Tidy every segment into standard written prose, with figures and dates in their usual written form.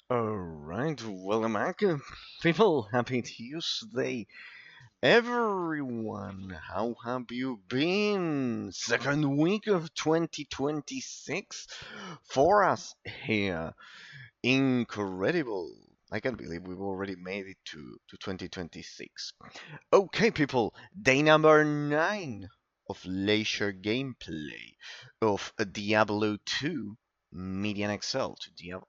Alright, welcome back, people. Happy Tuesday, everyone. How have you been? Second week of 2026 for us here. Incredible. I can't believe we've already made it to 2026. Okay, people, day number 9 of leisure gameplay of Diablo 2 MedianXl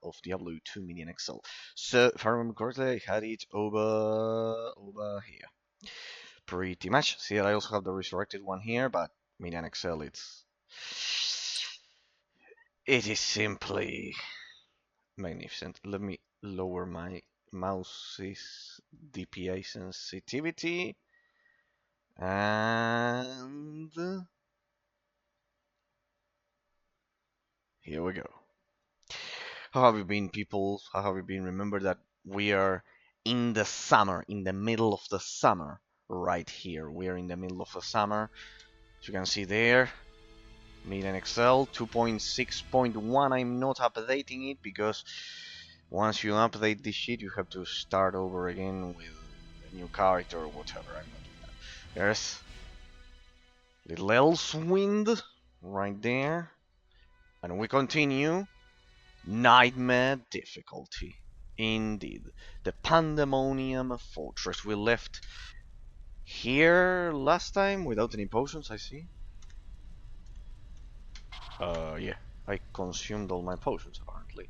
of Diablo 2 MedianXl. So, if I remember correctly, I had it over here. Pretty much. See, I also have the resurrected one here, but MedianXl, it is simply magnificent. Let me lower my mouse's DPI sensitivity. And here we go. How have you been, people? How have you been? Remember that we are in the summer, in the middle of the summer, right here. We are in the middle of the summer. As you can see there, MedianXl 2.6.1. I'm not updating it because once you update this shit, you have to start over again with a new character or whatever. I'm not doing that. There's little Elswind right there. And we continue. Nightmare difficulty. Indeed. The Pandemonium Fortress. We left here last time without any potions, I see. Yeah. I consumed all my potions, apparently.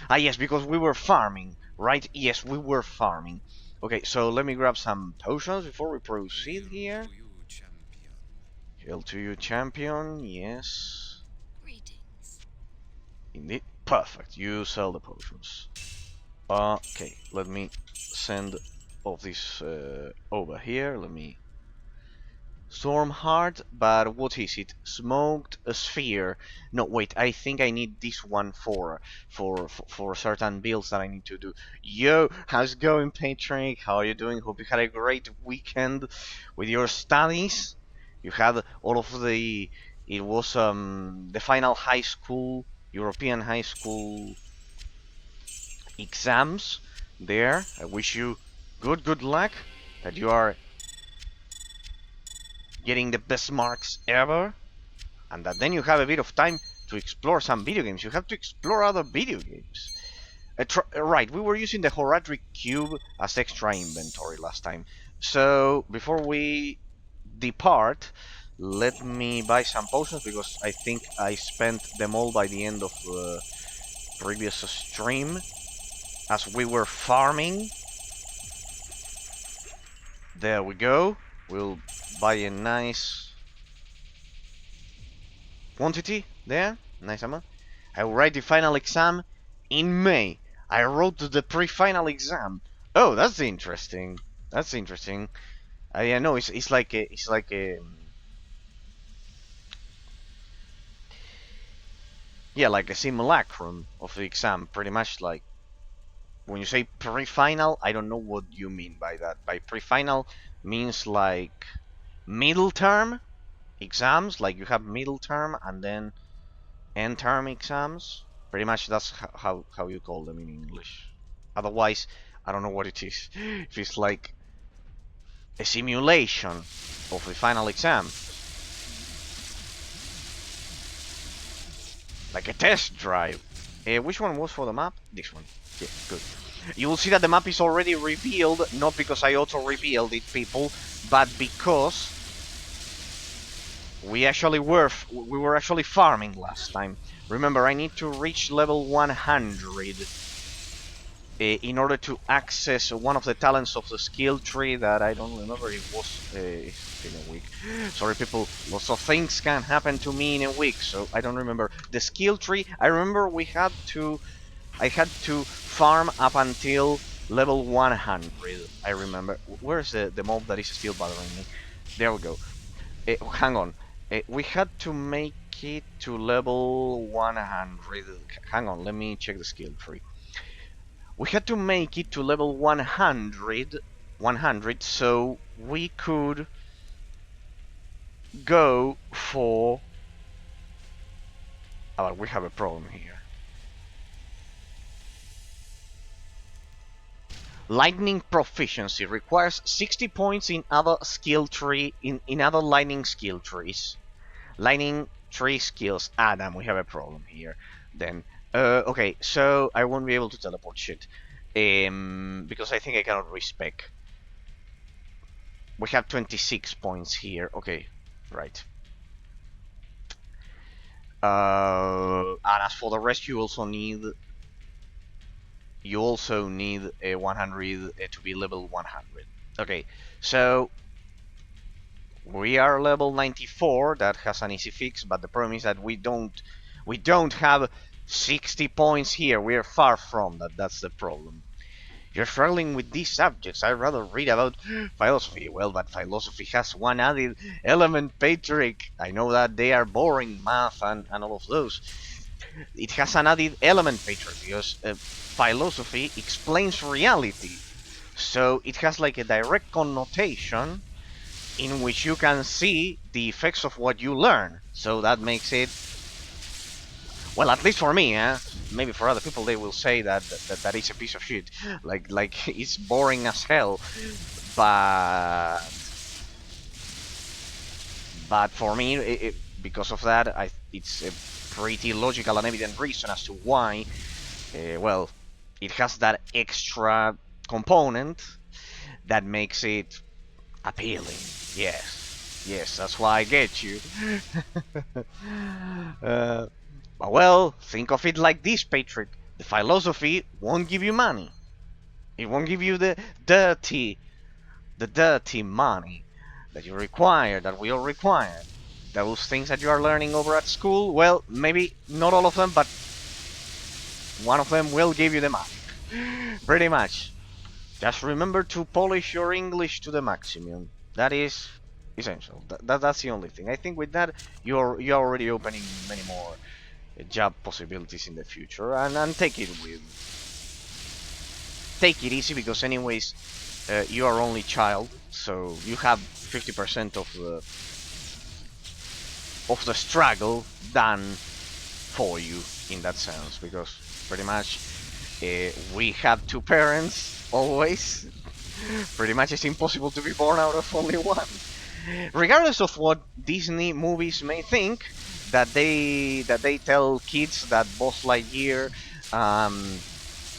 Ah, yes, because we were farming, right? Yes, we were farming. Okay, so let me grab some potions before we proceed here. Hail to you, champion. Yes. Indeed. Perfect. You sell the potions. Okay, let me send all this over here. Let me Stormheart, but what is it? Smoked a sphere. No, wait. I think I need this one for certain builds that I need to do. Yo, how's it going, Patrick? How are you doing? Hope you had a great weekend with your studies. You had all of the. It was the final high school, European high school exams there. I wish you good luck. That you are getting the best marks ever, and that then you have a bit of time to explore some video games. You have to explore other video games. Right, we were using the Horadric Cube as extra inventory last time. So before we depart, let me buy some potions because I think I spent them all by the end of the previous stream as we were farming. There we go. We'll buy a nice quantity there. Nice amount. I will write the final exam in May. I wrote the pre-final exam. Oh, that's interesting. That's interesting. I know it's like a yeah, like a simulacrum of the exam, pretty much. Like when you say pre-final, I don't know what you mean by that. By pre-final means like middle term exams, like you have middle term and then end term exams. Pretty much that's how you call them in English. Otherwise, I don't know what it is. If it's like a simulation of the final exam, like a test drive. Which one was for the map? This one. Yeah, good. You will see that the map is already revealed, not because I auto-revealed it, people, but because we were actually farming last time. Remember, I need to reach level 100 in order to access one of the talents of the skill tree that I don't remember. It was it's been a week. Sorry, people. Lots of things can happen to me in a week, so I don't remember the skill tree. I remember I had to farm up until level 100. I remember. Where's the mob that is still bothering me? There we go. Hang on. We had to make it to level 100. Hang on, let me check the skill tree. We had to make it to level 100 so we could go for... Oh, we have a problem here. Lightning proficiency requires 60 points in other skill tree in other lightning skill trees. Lightning tree skills. Ah, damn, we have a problem here. Then, okay, so I won't be able to teleport shit, because I think I cannot respec. We have 26 points here. Okay, right. And as for the rest, you also need a 100 to be level 100. Okay, so we are level 94. That has an easy fix, but the problem is that we don't have 60 points here. We are far from that. That's the problem. You're struggling with these subjects. I'd rather read about philosophy. Well, but philosophy has one added element, Patrick. I know that they are boring, math and all of those. It has an added element, Patrick, because philosophy explains reality. So it has like a direct connotation in which you can see the effects of what you learn. So that makes it, well, at least for me, maybe for other people they will say that is a piece of shit, like it's boring as hell. But for me, because of that, it's a pretty logical and evident reason as to why. Well, it has that extra component that makes it appealing. Yes, that's why I get you. But well, think of it like this, Patrick. The philosophy won't give you money. It won't give you the dirty money that you require, that we all require. Those things that you are learning over at school, well, maybe not all of them, but one of them will give you the money. Pretty much. Just remember to polish your English to the maximum. That is essential. That's the only thing. I think with that, you're already opening many more job possibilities in the future, and take it easy, because anyways, you are only child, so you have 50% of the struggle done for you in that sense, because pretty much we have two parents always. Pretty much it's impossible to be born out of only one. Regardless of what Disney movies may think, that they tell kids that Buzz Lightyear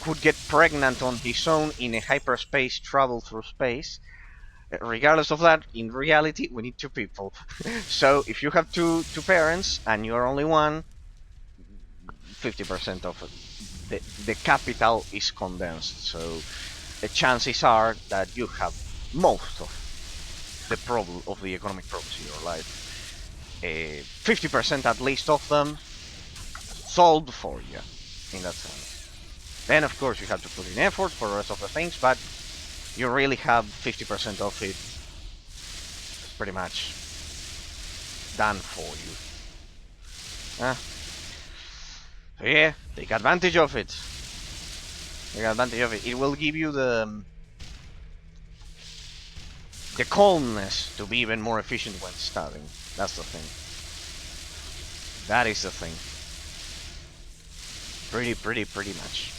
could get pregnant on his own in a hyperspace travel through space. Regardless of that, in reality, we need two people. So if you have two parents and you are only one, 50% of the capital is condensed. So the chances are that you have most of the economic problems in your life. 50% at least of them solved for you, in that sense. Then of course you have to put in effort for the rest of the things, but you really have 50% of it pretty much done for you. So yeah, take advantage of it. It will give you the calmness to be even more efficient when studying. That's the thing. That is the thing. Pretty much.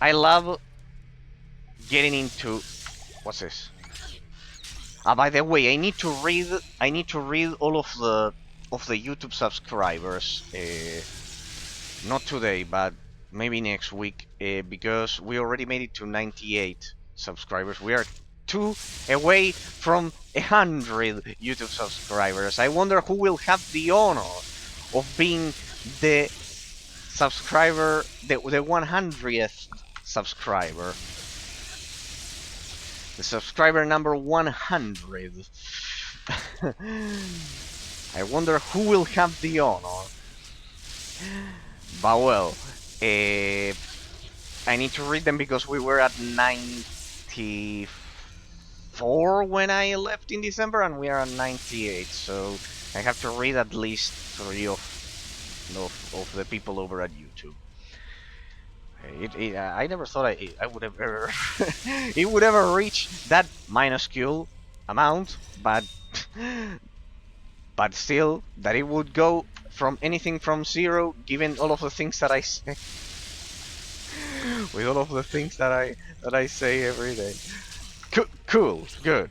I love getting into, what's this? By the way, I need to read all of the YouTube subscribers. Not today, but maybe next week, because we already made it to 98 subscribers. We are 2 away from 100 YouTube subscribers. I wonder who will have the honor of being the subscriber, the 100th subscriber. The subscriber number 100. I wonder who will have the honor. But well, I need to read them because we were at 94 when I left in December, and we are at 98. So I have to read at least 3 of the people over at YouTube. I never thought I would have ever it would ever reach that minuscule amount, but still, that it would go from anything from 0, given all of the things that I say. with all of the things that I say every day. Cool, good.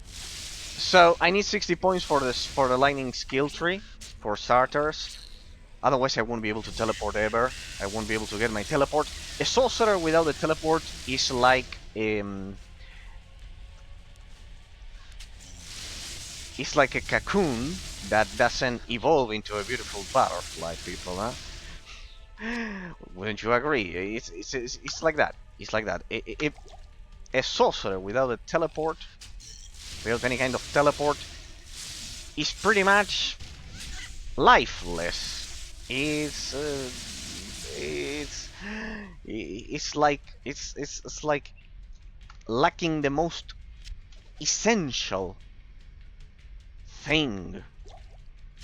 So I need 60 points for the lightning skill tree for starters. Otherwise, I won't be able to teleport ever. I won't be able to get my teleport. A sorcerer without a teleport is like it's like a cocoon that doesn't evolve into a beautiful butterfly, people, huh? Wouldn't you agree? It's like that. It's like that. A sorcerer without a teleport, without any kind of teleport, is pretty much lifeless. It's like lacking the most essential thing.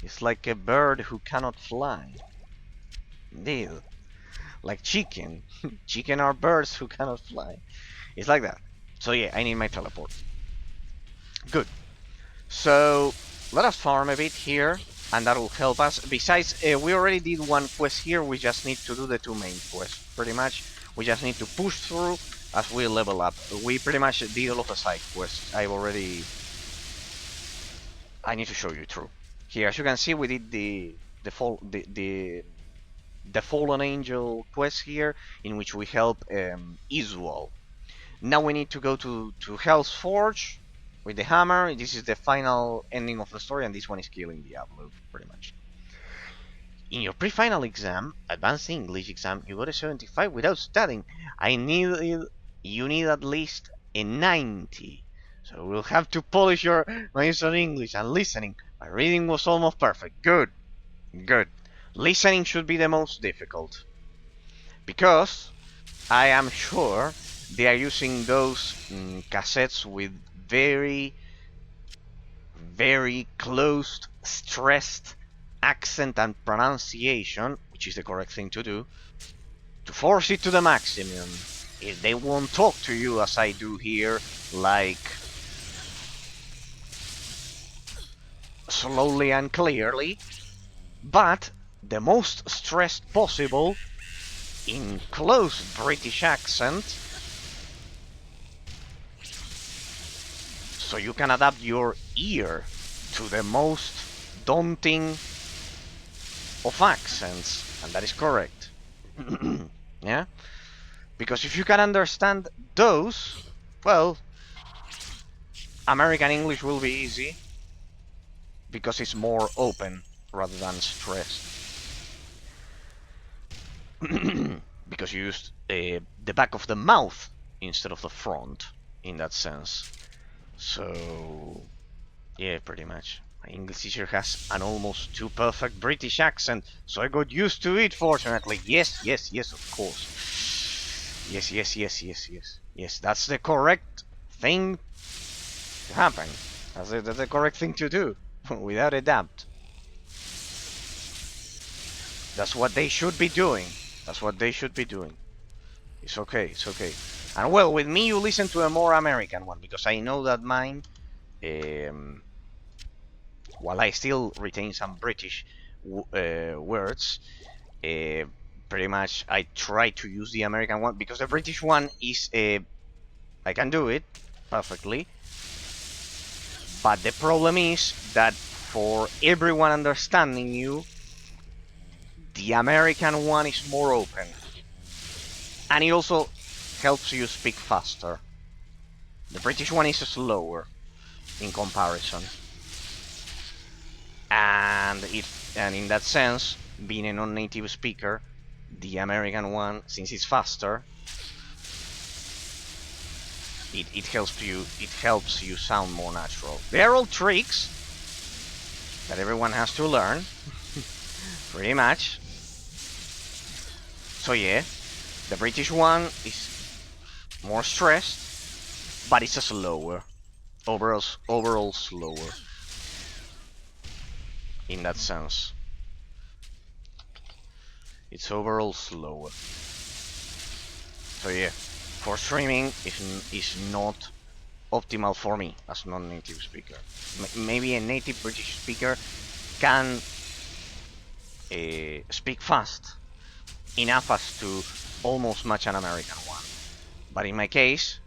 It's like a bird who cannot fly. Indeed. Like chicken. Chicken are birds who cannot fly. It's like that. So yeah, I need my teleport. Good. So let us farm a bit here, and that will help us. Besides, we already did one quest here. We just need to do the two main quests. Pretty much, we just need to push through as we level up. We pretty much did all of the side quests. I need to show you through. Here, as you can see, we did the fallen angel quest here, in which we help Isual. Now we need to go to Hell's Forge with the hammer. This is the final ending of the story, and this one is killing Diablo, pretty much. In your pre-final exam, advanced English exam, you got a 75 without studying. You need at least a 90. So we'll have to polish your minds on English and listening. My reading was almost perfect. Good. Good. Listening should be the most difficult. Because I am sure they are using those cassettes with very, very closed, stressed accent and pronunciation, which is the correct thing to do, to force it to the maximum. If they won't talk to you as I do here, like slowly and clearly, but the most stressed possible in close British accent, so you can adapt your ear to the most daunting of accents, and that is correct. Yeah? Because if you can understand those, well, American English will be easy, because it's more open rather than stressed. Because you used the back of the mouth instead of the front, in that sense. So, yeah, pretty much. My English teacher has an almost too perfect British accent, so I got used to it, fortunately. Yes, yes, yes, of course. Yes, yes, yes, yes, yes. Yes, that's the correct thing to happen. That's the correct thing to do, without a doubt. That's what they should be doing. That's what they should be doing. It's okay, it's okay. And well, with me you listen to a more American one, because I know that mine, while I still retain some British words, pretty much I try to use the American one, because the British one is, I can do it perfectly, but the problem is that for everyone understanding you, the American one is more open, and it also helps you speak faster. The British one is slower in comparison, and in that sense, being a non-native speaker, the American one, since it's faster, it helps you sound more natural. They are all tricks that everyone has to learn, pretty much. So yeah, the British one is more stressed, but it's slower. Overall slower. In that sense. It's overall slower. So yeah, for streaming is not optimal for me as non-native speaker. Maybe a native British speaker can speak fast, enough as to almost match an American one. But in my case,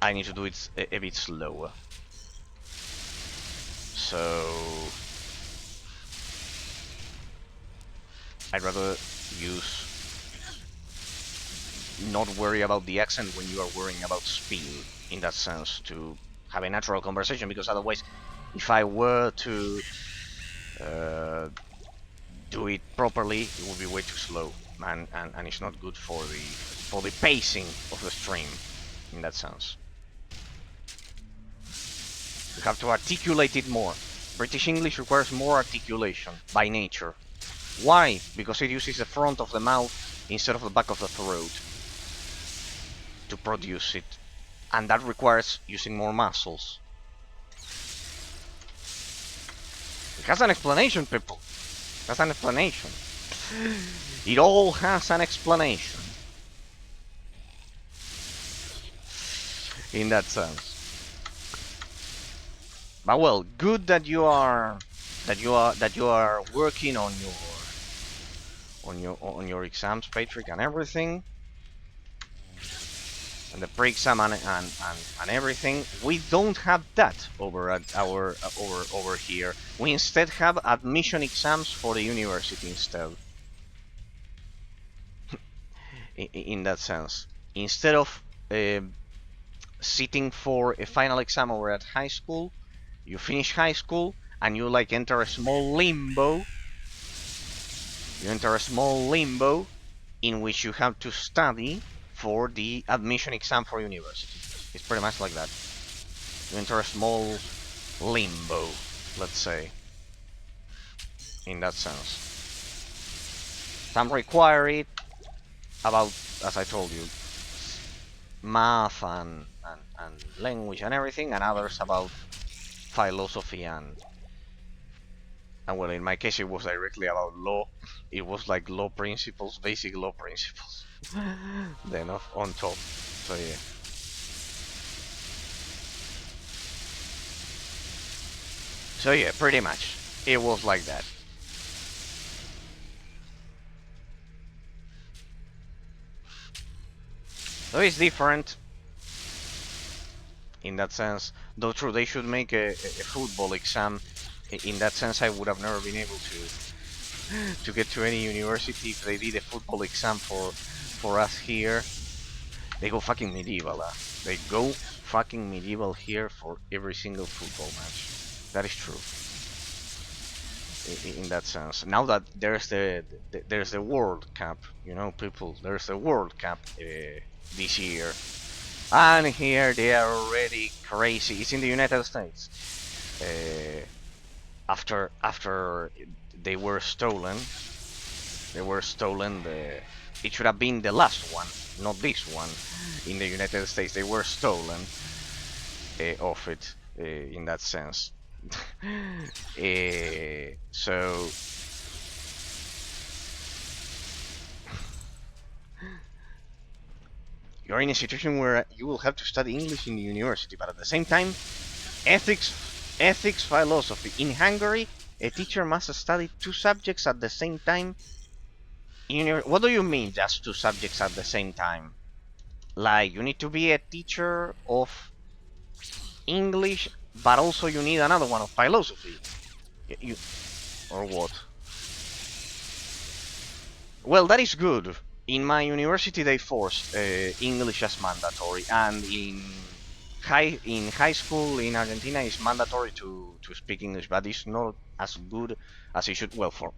I need to do it a bit slower. So I'd rather use not worry about the accent when you are worrying about speed, in that sense, to have a natural conversation, because otherwise, if I were to do it properly, it would be way too slow, and it's not good for the pacing of the stream, in that sense. You have to articulate it more. British English requires more articulation by nature. Why? Because it uses the front of the mouth instead of the back of the throat to produce it, and that requires using more muscles. It has an explanation, people. It has an explanation. It all has an explanation. In that sense. But well, good that you are working on your exams, Patrick, and everything, and the pre-exam and everything. We don't have that over at our over here. We instead have admission exams for the university instead. In that sense, instead of sitting for a final exam over at high school, you finish high school and you like enter a small limbo. You enter a small limbo in which you have to study for the admission exam for university. It's pretty much like that. You enter a small limbo, let's say, in that sense. Some require it about, as I told you, math and language and everything, and others about philosophy and well, in my case it was directly about law. It was like law principles, basic law principles. Then on top. So yeah. So yeah, pretty much. It was like that. So it's different in that sense. Though true, they should make a football exam. In that sense, I would have never been able to get to any university if they did a football exam for us here. They go fucking medieval. They go fucking medieval here for every single football match. That is true. In that sense, now that there's the World Cup, you know, people, there's the World Cup this year, and here they are already crazy. It's in the United States. After they were stolen, it should have been the last one, not this one. In the United States, they were stolen of it in that sense. So you're in a situation where you will have to study English in the university, but at the same time, ethics, philosophy. In Hungary, a teacher must study 2 subjects at the same time. What do you mean, just 2 subjects at the same time? Like, you need to be a teacher of English, but also you need another one of philosophy. Or what? Well, that is good. In my university, they forced English as mandatory, and in high school in Argentina, it's mandatory to speak English, but it's not as good as it should. Well, for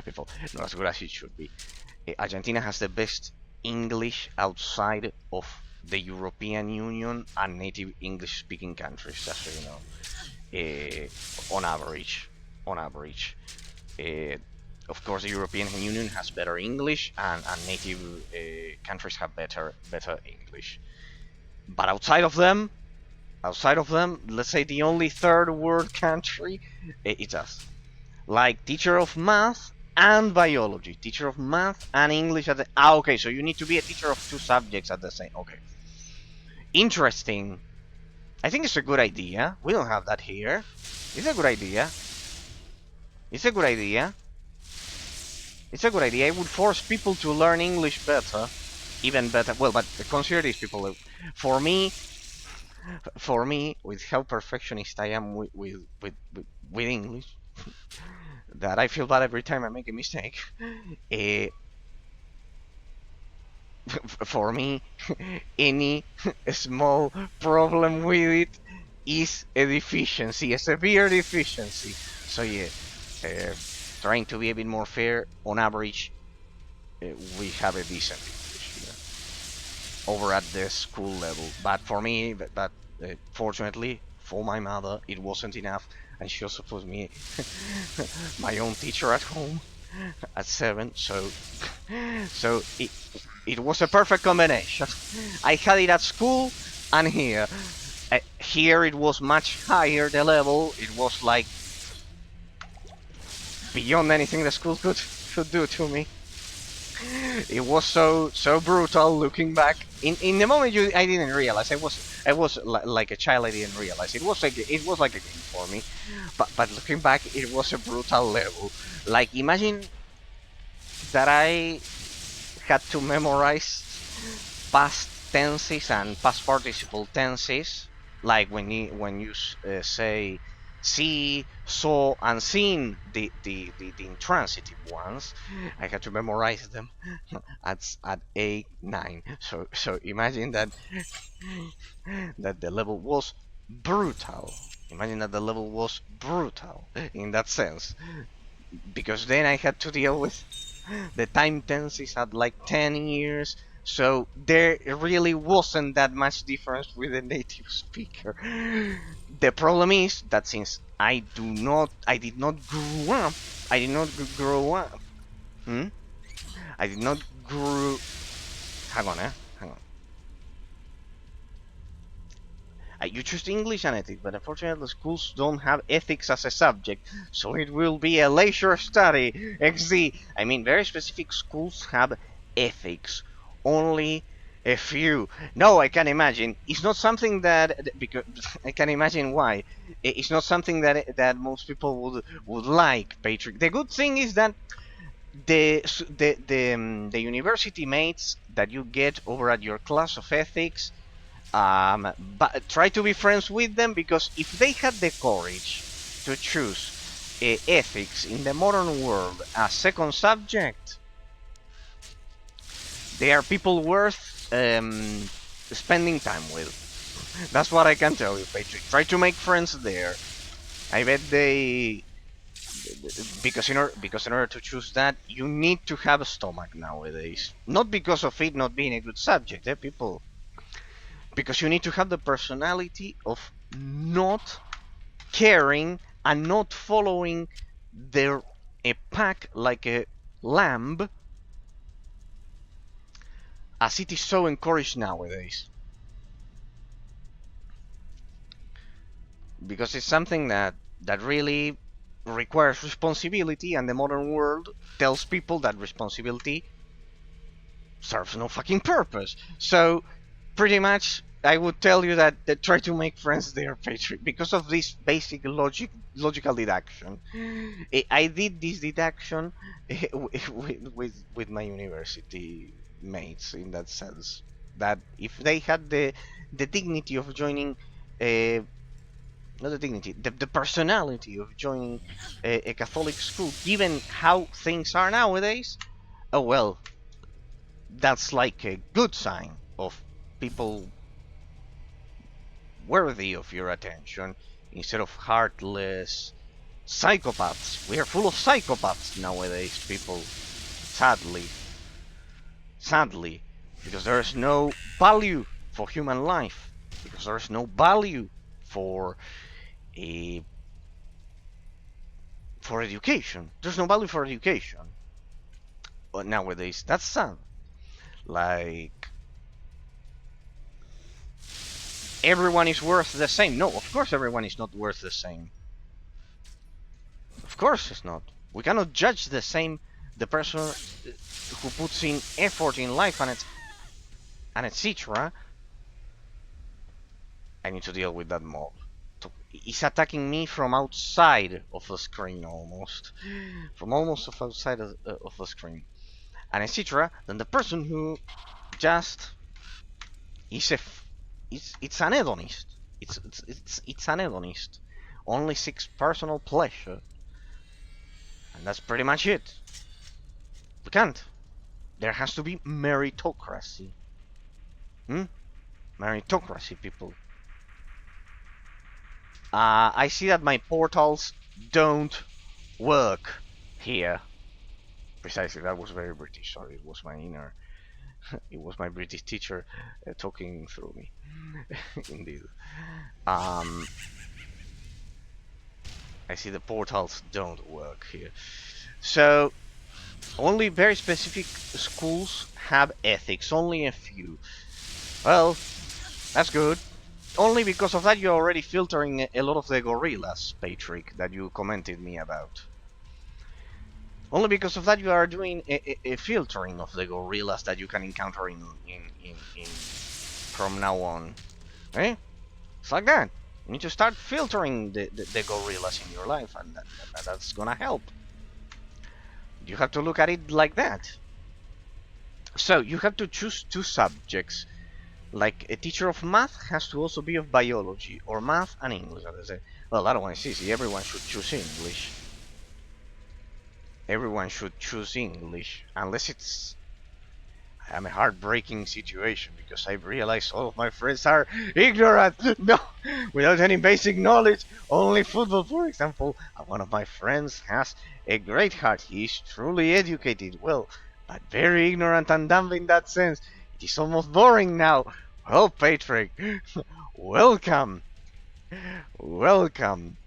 people, not as good as it should be. Argentina has the best English outside of the European Union and native English-speaking countries, just so you know. On average. Of course, the European Union has better English, and native countries have better English. But outside of them, let's say the only third world country, it's us. Like teacher of math and biology, teacher of math and English at the. Okay, so you need to be a teacher of 2 subjects at the same. Okay, interesting. I think it's a good idea. We don't have that here. It's a good idea. It's a good idea. It would force people to learn English better, even better. Well, but consider these people. For me, with how perfectionist I am with English, that I feel bad every time I make a mistake. Uh, for me, any small problem with it is a deficiency, a severe deficiency. So yeah, uh, trying to be a bit more fair, on average, we have a decent English here over at the school level. But for me, fortunately for my mother, it wasn't enough, and she also put me my own teacher at home at 7. So it was a perfect combination. I had it at school and here. Here it was much higher the level. It was like beyond anything the school could do to me. It was so brutal looking back. In the moment I didn't realize. I was like a child. I didn't realize it was like a game for me. But looking back, it was a brutal level. Like, imagine that I had to memorize past tenses and past participle tenses, like when you say see, saw, and seen, the intransitive ones. I had to memorize them at 8, 9. So imagine that the level was brutal. Imagine that the level was brutal in that sense, because then I had to deal with the time tenses at like 10 years, so there really wasn't that much difference with the native speaker. The problem is that since I did not grow up, I did not grow up. Hmm? I did not grow. Hang on, hang on. You choose English and ethics, but unfortunately schools don't have ethics as a subject, so it will be a leisure study. XD. I mean, very specific schools have ethics. Only a few. No, I can imagine. It's not something that, because I can imagine why. It's not something that most people would like, Patrick. The good thing is that the university mates that you get over at your class of ethics, but try to be friends with them, because if they had the courage to choose ethics in the modern world as second subject, they are people worth spending time with. That's what I can tell you, Patrick. Try to make friends there. I bet they, because in order to choose that, you need to have a stomach nowadays. Not because of it not being a good subject, people. Because you need to have the personality of not caring and not following their a pack like a lamb, as it is so encouraged nowadays. Because it's something that really requires responsibility, and the modern world tells people that responsibility serves no fucking purpose. So pretty much I would tell you that try to make friends there, Patrick, because of this basic logical deduction. I did this deduction with my university mates, in that sense, that if they had the dignity of joining, uh, not the dignity, the personality of joining a Catholic school, given how things are nowadays, oh well, that's like a good sign of people worthy of your attention, instead of heartless psychopaths. We are full of psychopaths nowadays, people. Sadly. Sadly. Because there is no value for human life. Because there is no value for a for education. There's no value for education. But nowadays, that's sad. Like, everyone is worth the same. No, of course everyone is not worth the same. Of course it's not. We cannot judge the person who puts in effort in life and etc. I need to deal with that mob. is attacking me from outside of the screen almost, from almost outside of the screen, and etc. Then the person who just is it's an hedonist. It's an hedonist. Only seeks personal pleasure, and that's pretty much it. We can't. There has to be meritocracy. Hmm? Meritocracy, people. I see that my portals don't work here. Precisely, that was very British. Sorry, it was my inner, it was my British teacher talking through me. Indeed. Um, I see the portals don't work here. So, only very specific schools have ethics, only a few. Well, that's good. Only because of that you're already filtering a lot of the gorillas, Patrick, that you commented me about. Only because of that you are doing a filtering of the gorillas that you can encounter in from now on. Eh? It's like that. You need to start filtering the gorillas in your life, and that's gonna help. You have to look at it like that. So you have to choose two subjects. Like a teacher of math has to also be of biology, or math and English. As I say. Well, that one is easy. Everyone should choose English. Everyone should choose English, unless it's a heartbreaking situation because I realize all of my friends are ignorant. No, without any basic knowledge, only football, for example. And one of my friends has a great heart. He is truly educated, well, but very ignorant and dumb in that sense. It is almost boring now. Well, Patrick, welcome. Welcome.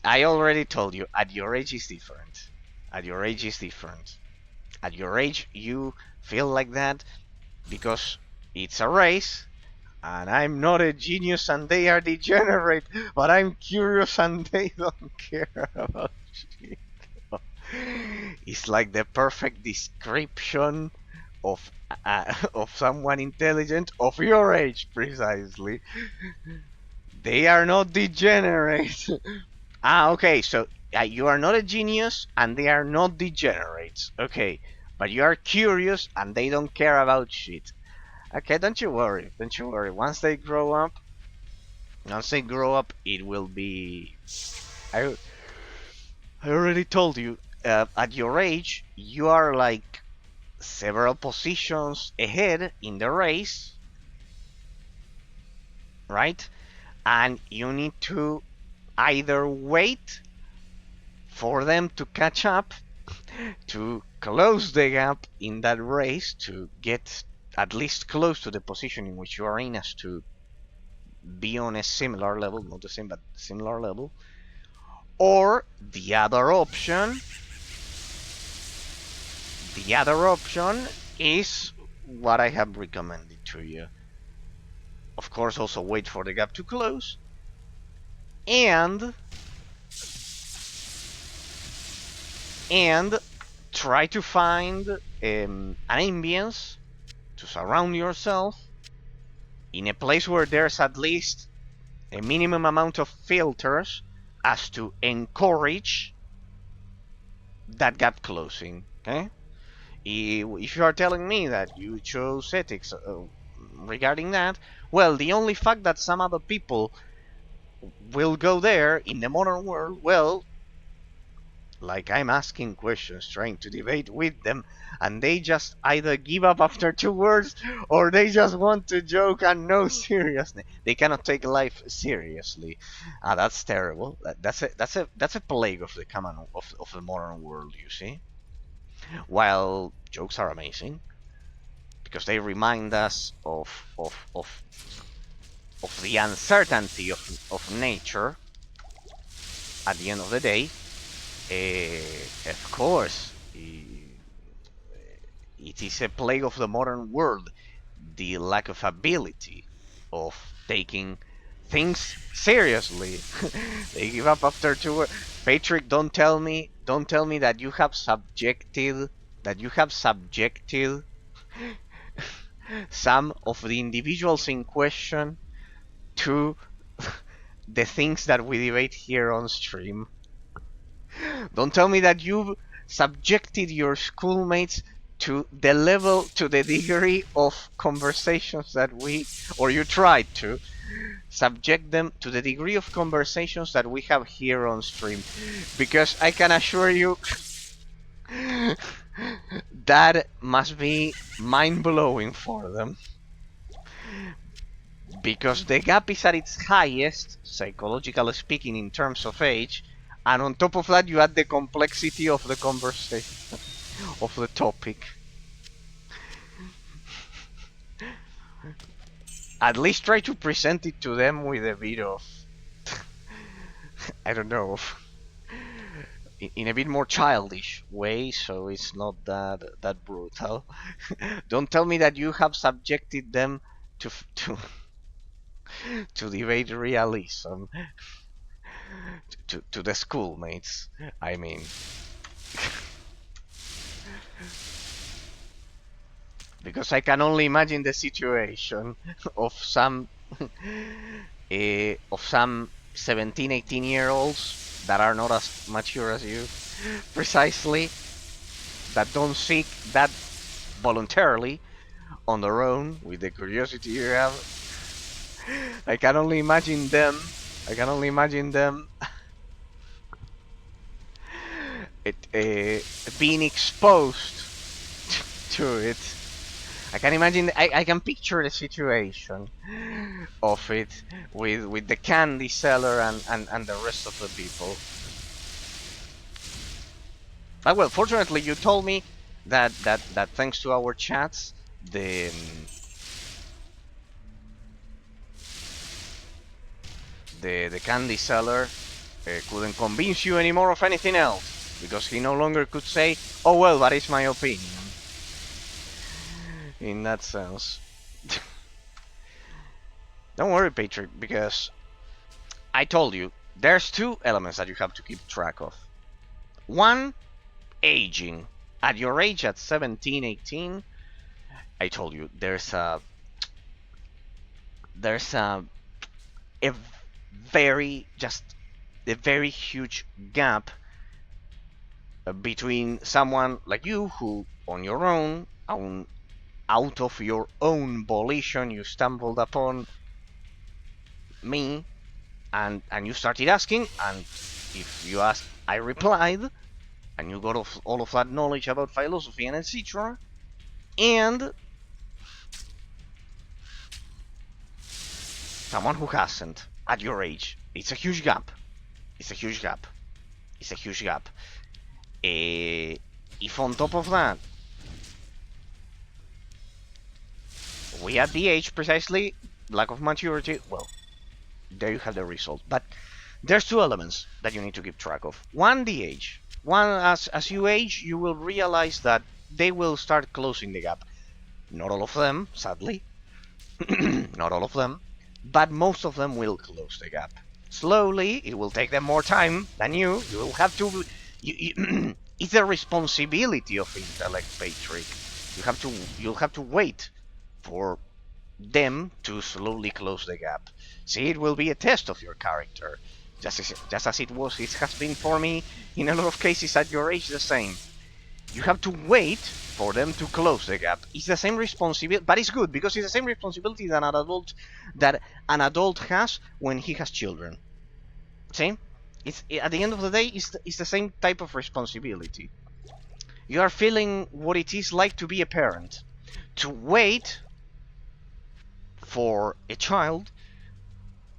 I already told you, at your age is different. At your age is different. At your age, you feel like that because it's a race, and I'm not a genius and they are degenerate, but I'm curious and they don't care about shit. It's like the perfect description of someone intelligent of your age, precisely. They are not degenerate. Okay, so you are not a genius and they are not degenerates. Okay, but you are curious and they don't care about shit. Okay, don't you worry, don't you worry. Once they grow up, it will be... I already told you, at your age, you are like several positions ahead in the race, right? And you need to either wait for them to catch up, to close the gap in that race, to get at least close to the position in which you are in, as to be on a similar level, not the same, but similar level. Or the other option is what I have recommended to you. Of course, also wait for the gap to close, and try to find an ambience to surround yourself in a place where there's at least a minimum amount of filters as to encourage that gap closing. Okay, if you are telling me that you chose ethics regarding that, well, the only fact that some other people will go there in the modern world, well, like I'm asking questions, trying to debate with them, and they just either give up after 2 words, or they just want to joke and no seriousness. They cannot take life seriously. That's terrible. That's a plague of the of the modern world. You see, while jokes are amazing because they remind us of the uncertainty of nature. At the end of the day, of course, it is a plague of the modern world, the lack of ability of taking things seriously. They give up after 2 words. Patrick, don't tell me that you have subjected some of the individuals in question to the things that we debate here on stream. Don't tell me that you've subjected your schoolmates to the level, to the degree of conversations that we, or you tried to, subject them to the degree of conversations that we have here on stream. Because I can assure you that must be mind-blowing for them. Because the gap is at its highest, psychologically speaking, in terms of age, and on top of that you add the complexity of the conversation, of the topic. At least try to present it to them with a bit of, I don't know, in a bit more childish way, so it's not that brutal. Don't tell me that you have subjected them to to debate realism, to the schoolmates, I mean. Because I can only imagine the situation of some 17, 18-year-olds that are not as mature as you, precisely, that don't seek that voluntarily on their own with the curiosity you have. I can only imagine them. Being exposed to it. I can imagine. I can picture the situation of it with the candy seller and the rest of the people. But well, fortunately, you told me that thanks to our chats, the candy seller couldn't convince you anymore of anything else, because he no longer could say, "Oh well, that is my opinion." In that sense. Don't worry, Patrick, because I told you there's two elements that you have to keep track of. One, aging. At your age, at 17, 18, I told you there's a very huge gap between someone like you who on your own, out of your own volition, you stumbled upon me and you started asking, and if you asked, I replied, and you got all of that knowledge about philosophy and etc. And someone who hasn't at your age. It's a huge gap. If on top of that we add the age, precisely, lack of maturity, well, there you have the result. But there's two elements that you need to keep track of. One, the age. One, as you age, you will realize that they will start closing the gap. Not all of them, sadly. Not all of them. But most of them will close the gap. Slowly, it will take them more time than you. You will have to... it's a responsibility of intellect, Patrick. You'll have to wait for them to slowly close the gap. See, it will be a test of your character. Just as it has been for me in a lot of cases at your age, the same. You have to wait for them to close the gap. It's the same responsibility, but it's good because it's the same responsibility that an adult has when he has children. See? It's at the end of the day, it's the same type of responsibility. You are feeling what it is like to be a parent. To wait for a child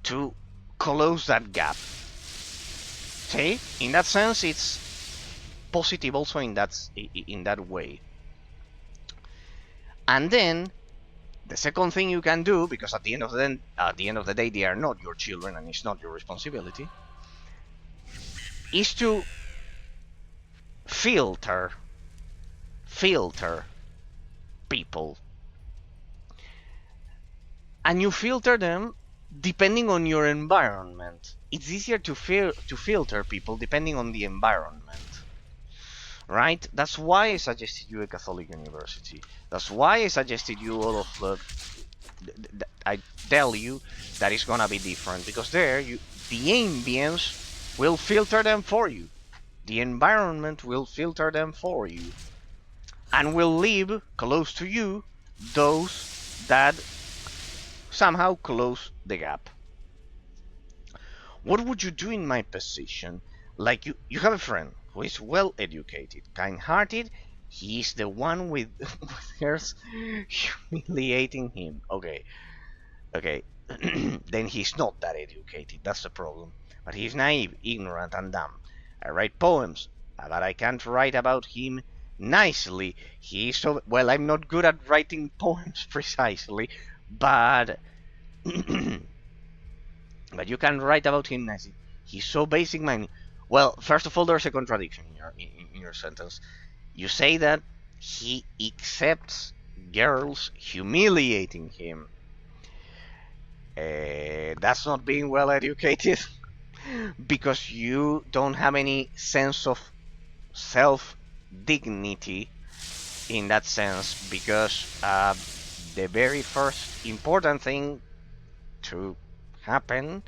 to close that gap. See? In that sense, it's positive also in that way. And then the second thing you can do, because at the end of the day they are not your children and it's not your responsibility, is to filter people. And you filter them depending on your environment. It's easier to filter people depending on the environment. Right? That's why I suggested you a Catholic university. That's why I suggested you all of the... I tell you that it's gonna be different, because there the ambience will filter them for you. The environment will filter them for you. And will leave close to you those that somehow close the gap. What would you do in my position? Like you have a friend who is well educated, kind-hearted. He is the one with hers humiliating him. Okay. Then he's not that educated. That's the problem. But he's naive, ignorant, and dumb. I write poems, but I can't write about him nicely. He's so well. I'm not good at writing poems precisely, but but you can write about him nicely. He's so basic minded. Well, first of all, there's a contradiction in your sentence. You say that he accepts girls humiliating him. That's not being well educated because you don't have any sense of self dignity in that sense, because the very first important thing to happen,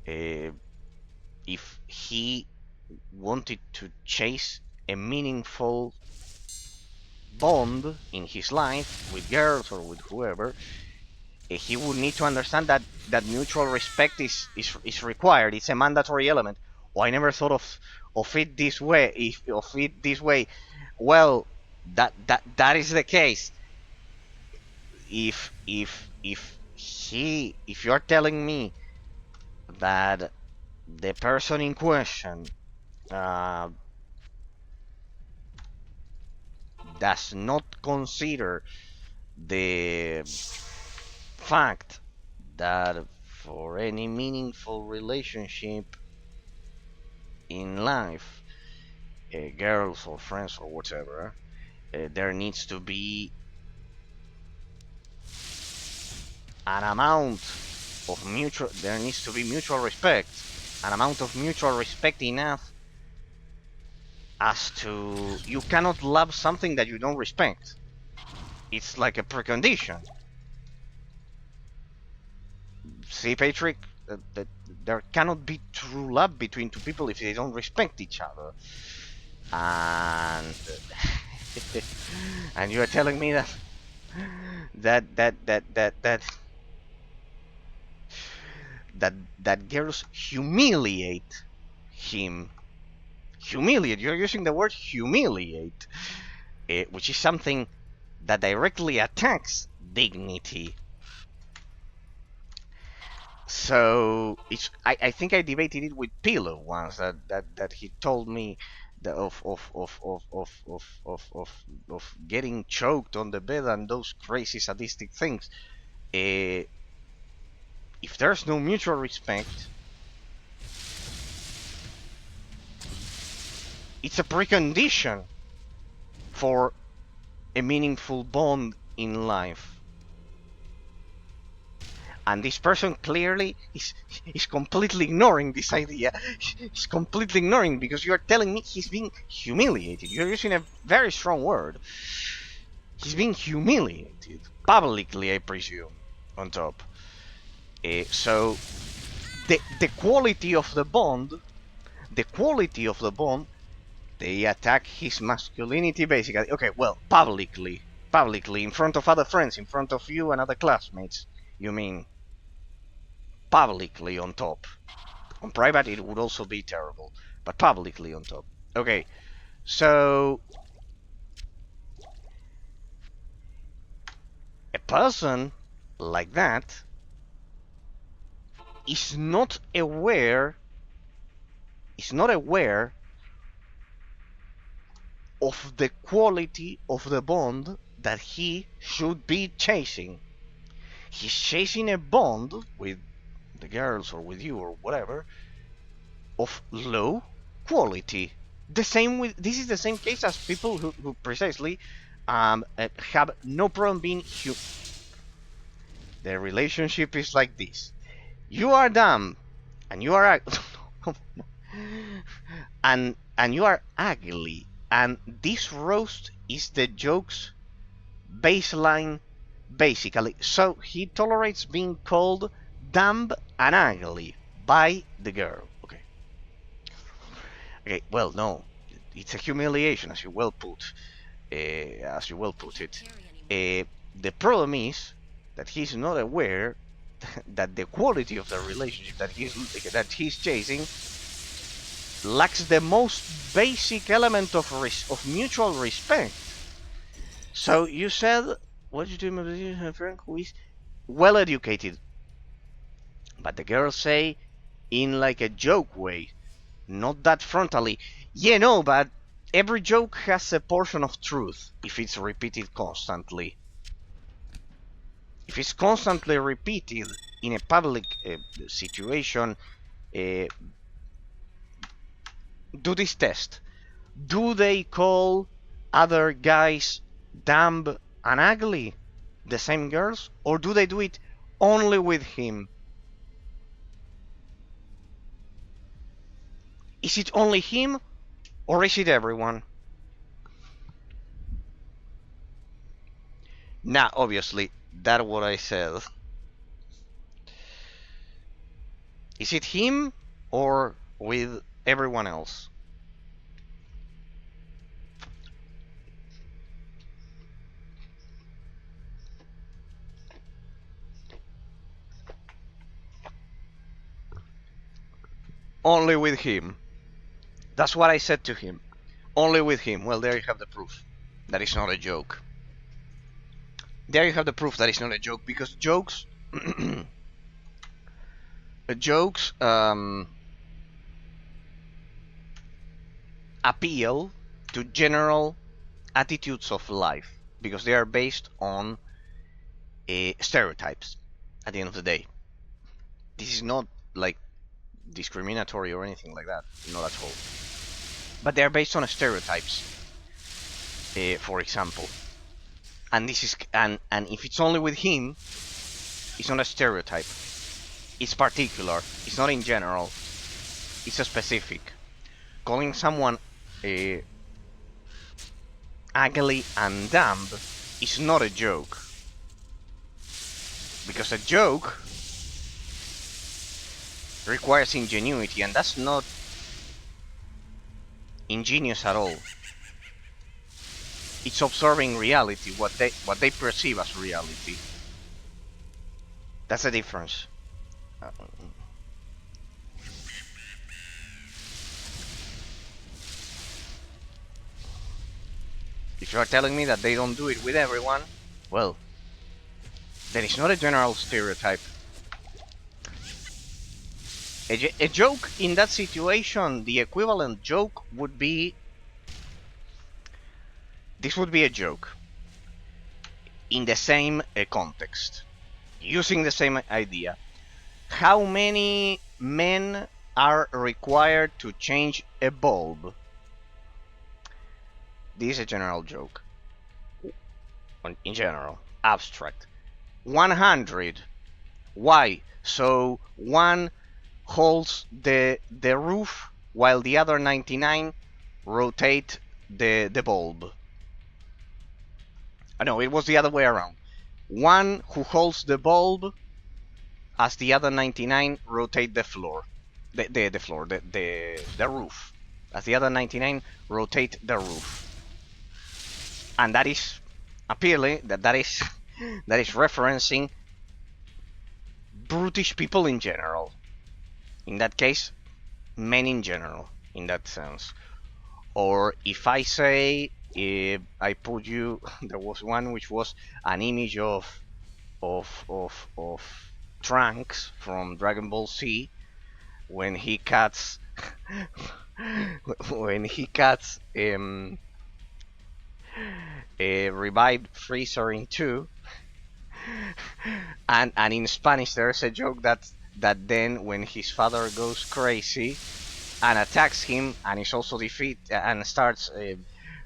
if he wanted to chase a meaningful bond in his life with girls or with whoever, he would need to understand that mutual respect is required. It's a mandatory element. Oh, I never thought of it this way. Well, that is the case. If you're telling me that the person in question does not consider the fact that for any meaningful relationship in life, girls or friends or whatever, there needs to be an amount of mutual respect, an amount of mutual respect enough as to, you cannot love something that you don't respect. It's like a precondition. See, Patrick, that there cannot be true love between two people if they don't respect each other. And and you are telling me that girls humiliate him. Humiliate. You're using the word humiliate, which is something that directly attacks dignity. So I think I debated it with Pillow once, that he told me that of getting choked on the bed and those crazy sadistic things. If there's no mutual respect, it's a precondition for a meaningful bond in life. And this person clearly is completely ignoring this idea. He's completely ignoring, because you are telling me he's being humiliated. You're using a very strong word. He's being humiliated publicly, I presume, on top. So the quality of the bond, they attack his masculinity basically. Okay, well, publicly, in front of other friends, in front of you and other classmates. You mean publicly on top. On private it would also be terrible, but publicly on top. Okay, so a person like that is not aware of the quality of the bond that he should be chasing. He's chasing a bond with the girls or with you or whatever of low quality. This is the same case as people who precisely have no problem being the relationship is like this. You are dumb and you are and you are ugly, and this roast is the joke's baseline basically. So he tolerates being called dumb and ugly, by the girl. Okay. Okay. Well, no, it's a humiliation, as you well put, it. The problem is that he's not aware that the quality of the relationship that he's chasing lacks the most basic element of mutual respect. So you said, what you do with a friend who is well educated, but the girls say in like a joke way, not that frontally. Yeah, no, but every joke has a portion of truth if it's repeated constantly. If it's constantly repeated in a public situation, uh, do this test. Do they call other guys dumb and ugly, the same girls, or do they do it only with him? Is it only him, or is it everyone? Now, obviously, that's what I said. Is it him, or with everyone else? Only with him. That's what I said to him. Only with him. Well, there you have the proof. That is not a joke. There you have the proof that it's not a joke, because jokes jokes appeal to general attitudes of life because they are based on stereotypes at the end of the day. This is not like discriminatory or anything like that, not at all. But they are based on stereotypes, for example. And this is and if it's only with him, it's not a stereotype. It's particular. It's not in general. It's a specific. Calling someone ugly and dumb is not a joke. Because a joke requires ingenuity, and that's not ingenious at all. It's observing reality, what they perceive as reality. That's the difference. If you are telling me that they don't do it with everyone, well, then it's not a general stereotype. A joke in that situation, the equivalent joke would be... This would be a joke. In the same context. Using the same idea. How many men are required to change a bulb? This is a general joke. In general. Abstract. 100. Why? So one holds the roof while the other 99 rotate the bulb. No, it was the other way around. One who holds the bulb as the other 99 rotate the floor. The roof. As the other 99 rotate the roof. And that is appealing, that is referencing brutish people in general. In that case, men in general, in that sense. Or if I say, I put you, there was one which was an image of Trunks from Dragon Ball Z when he cuts revived Freezer in two, and in Spanish there's a joke that then when his father goes crazy and attacks him and is also defeated and starts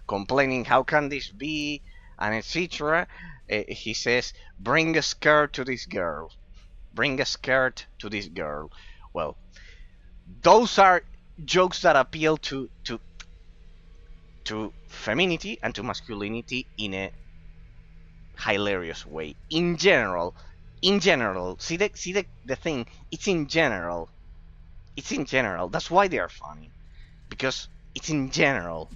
complaining, how can this be, and etc., he says, bring a skirt to this girl. Bring a skirt to this girl. Well, those are jokes that appeal to femininity and to masculinity in a hilarious way. In general, see the thing, it's in general. It's in general. That's why they are funny. Because it's in general.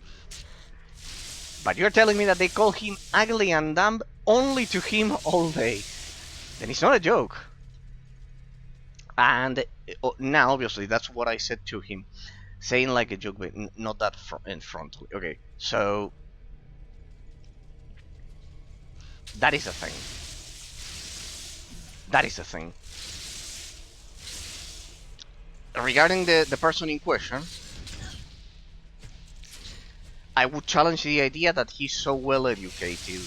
But you're telling me that they call him ugly and dumb only to him all day. Then it's not a joke. And now, obviously, that's what I said to him. Saying like a joke, but not that in front. Okay, so that is a thing. That is a thing. Regarding the person in question, I would challenge the idea that he's so well educated.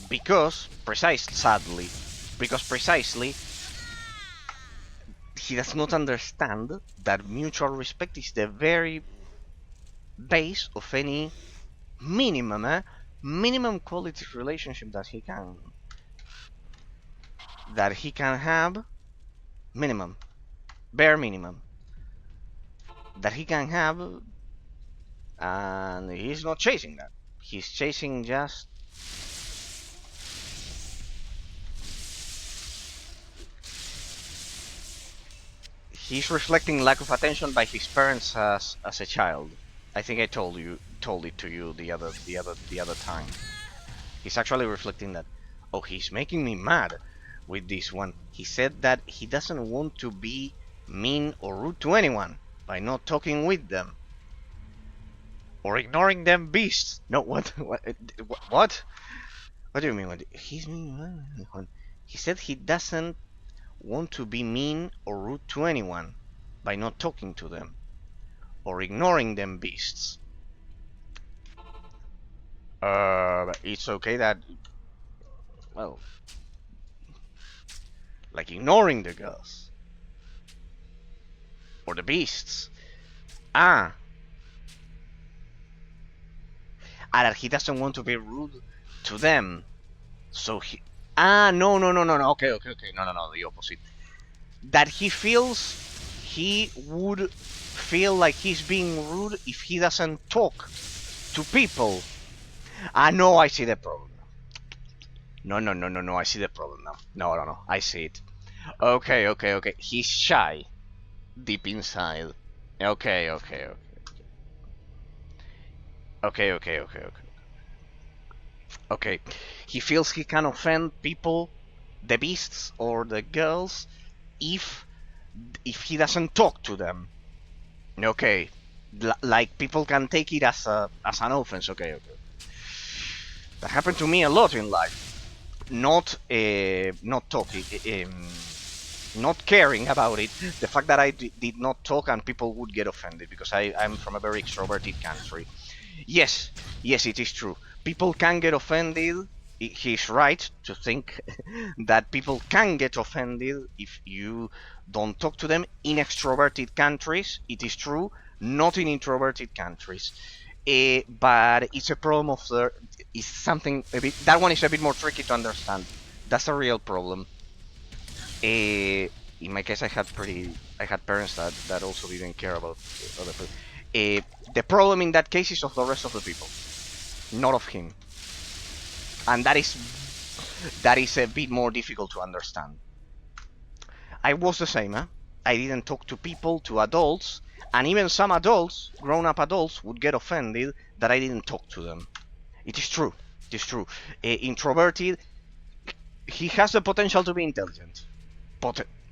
Because, sadly, because precisely, he does not understand that mutual respect is the very base of any minimum quality relationship that he can have, bare minimum, that he can have, and he's not chasing that. He's chasing just he's reflecting lack of attention by his parents as a child. I think I told it to you the other time. He's actually reflecting that. Oh, he's making me mad with this one. He said that he doesn't want to be mean or rude to anyone by not talking with them or ignoring them beasts. No, what? What? What do you mean? What? He's mean. He said he doesn't want to be mean or rude to anyone by not talking to them or ignoring them beasts. It's okay that, well, like ignoring the girls or the beasts. Ah, that he doesn't want to be rude to them, so he. No. Okay. No. The opposite. That he feels he would feel like he's being rude if he doesn't talk to people. No, I see the problem. No. I see the problem now. No. I see it. Okay. He's shy, deep inside. Okay. Okay. He feels he can offend people, the beasts or the girls, if he doesn't talk to them. Okay. Like people can take it as an offense. Okay. That happened to me a lot in life. Not talking, not caring about it. The fact that I did not talk and people would get offended because I'm from a very extroverted country. Yes, it is true. People can get offended. He's right to think that people can get offended if you don't talk to them in extroverted countries. It is true, not in introverted countries. But it's a problem of is something a bit. That one is a bit more tricky to understand. That's a real problem. In my case, I had parents that also didn't care about other people. The problem in that case is of the rest of the people, not of him, and that is a bit more difficult to understand. I was the same. I didn't talk to people, to adults, and even some adults, grown-up adults, would get offended that I didn't talk to them. It is true. Introverted, he has the potential to be intelligent,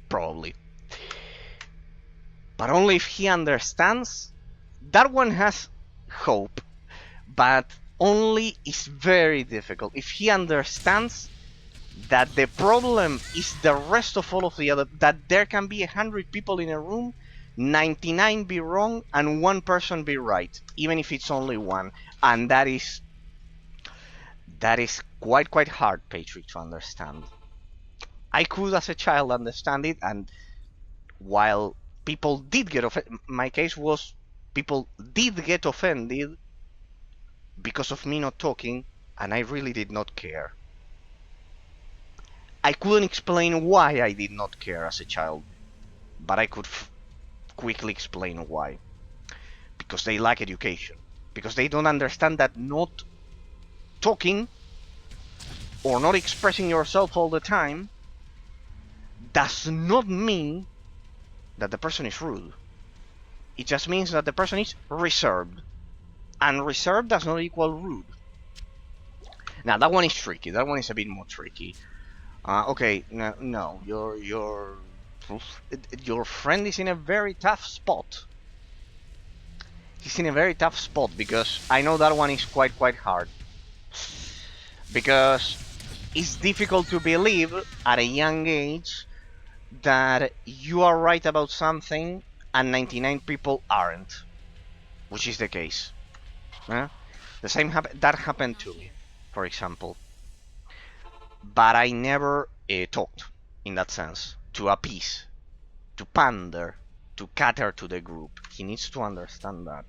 probably, but only if he understands. That one has hope, but only is very difficult if he understands that the problem is the rest of all of the other. That there can be 100 people in a room, 99 be wrong, and one person be right, even if it's only one, and that is quite hard, Patrick, to understand. I could, as a child, understand it, and while people did get offended, my case was people did get offended because of me not talking, and I really did not care. I couldn't explain why I did not care as a child, but I could quickly explain why. Because they lack education. Because they don't understand that not talking or not expressing yourself all the time does not mean that the person is rude. It just means that the person is reserved. And reserved does not equal rude. Now that one is tricky. That one is a bit more tricky. Okay, no, your friend is in a very tough spot. He's in a very tough spot because I know that one is quite hard. Because it's difficult to believe at a young age that you are right about something and 99 people aren't, which is the case. The same that happened to me, for example. But I never talked, in that sense, to appease, to pander, to cater to the group. He needs to understand that.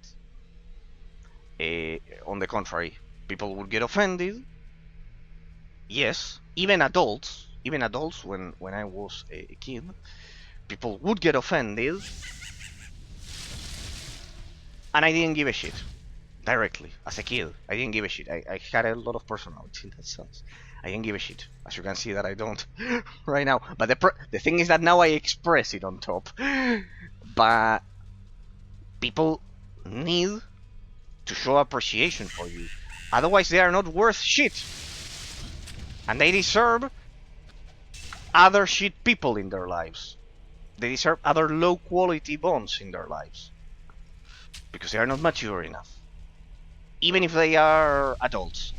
On the contrary, people would get offended. Yes, even adults when I was a kid, people would get offended, and I didn't give a shit. Directly, as a kid, I didn't give a shit. I had a lot of personality in that sense. I didn't give a shit. As you can see that I don't right now. But the thing is that now I express it on top. But people need to show appreciation for you. Otherwise they are not worth shit. And they deserve other shit people in their lives. They deserve other low quality bonds in their lives. Because they are not mature enough. Even if they are adults.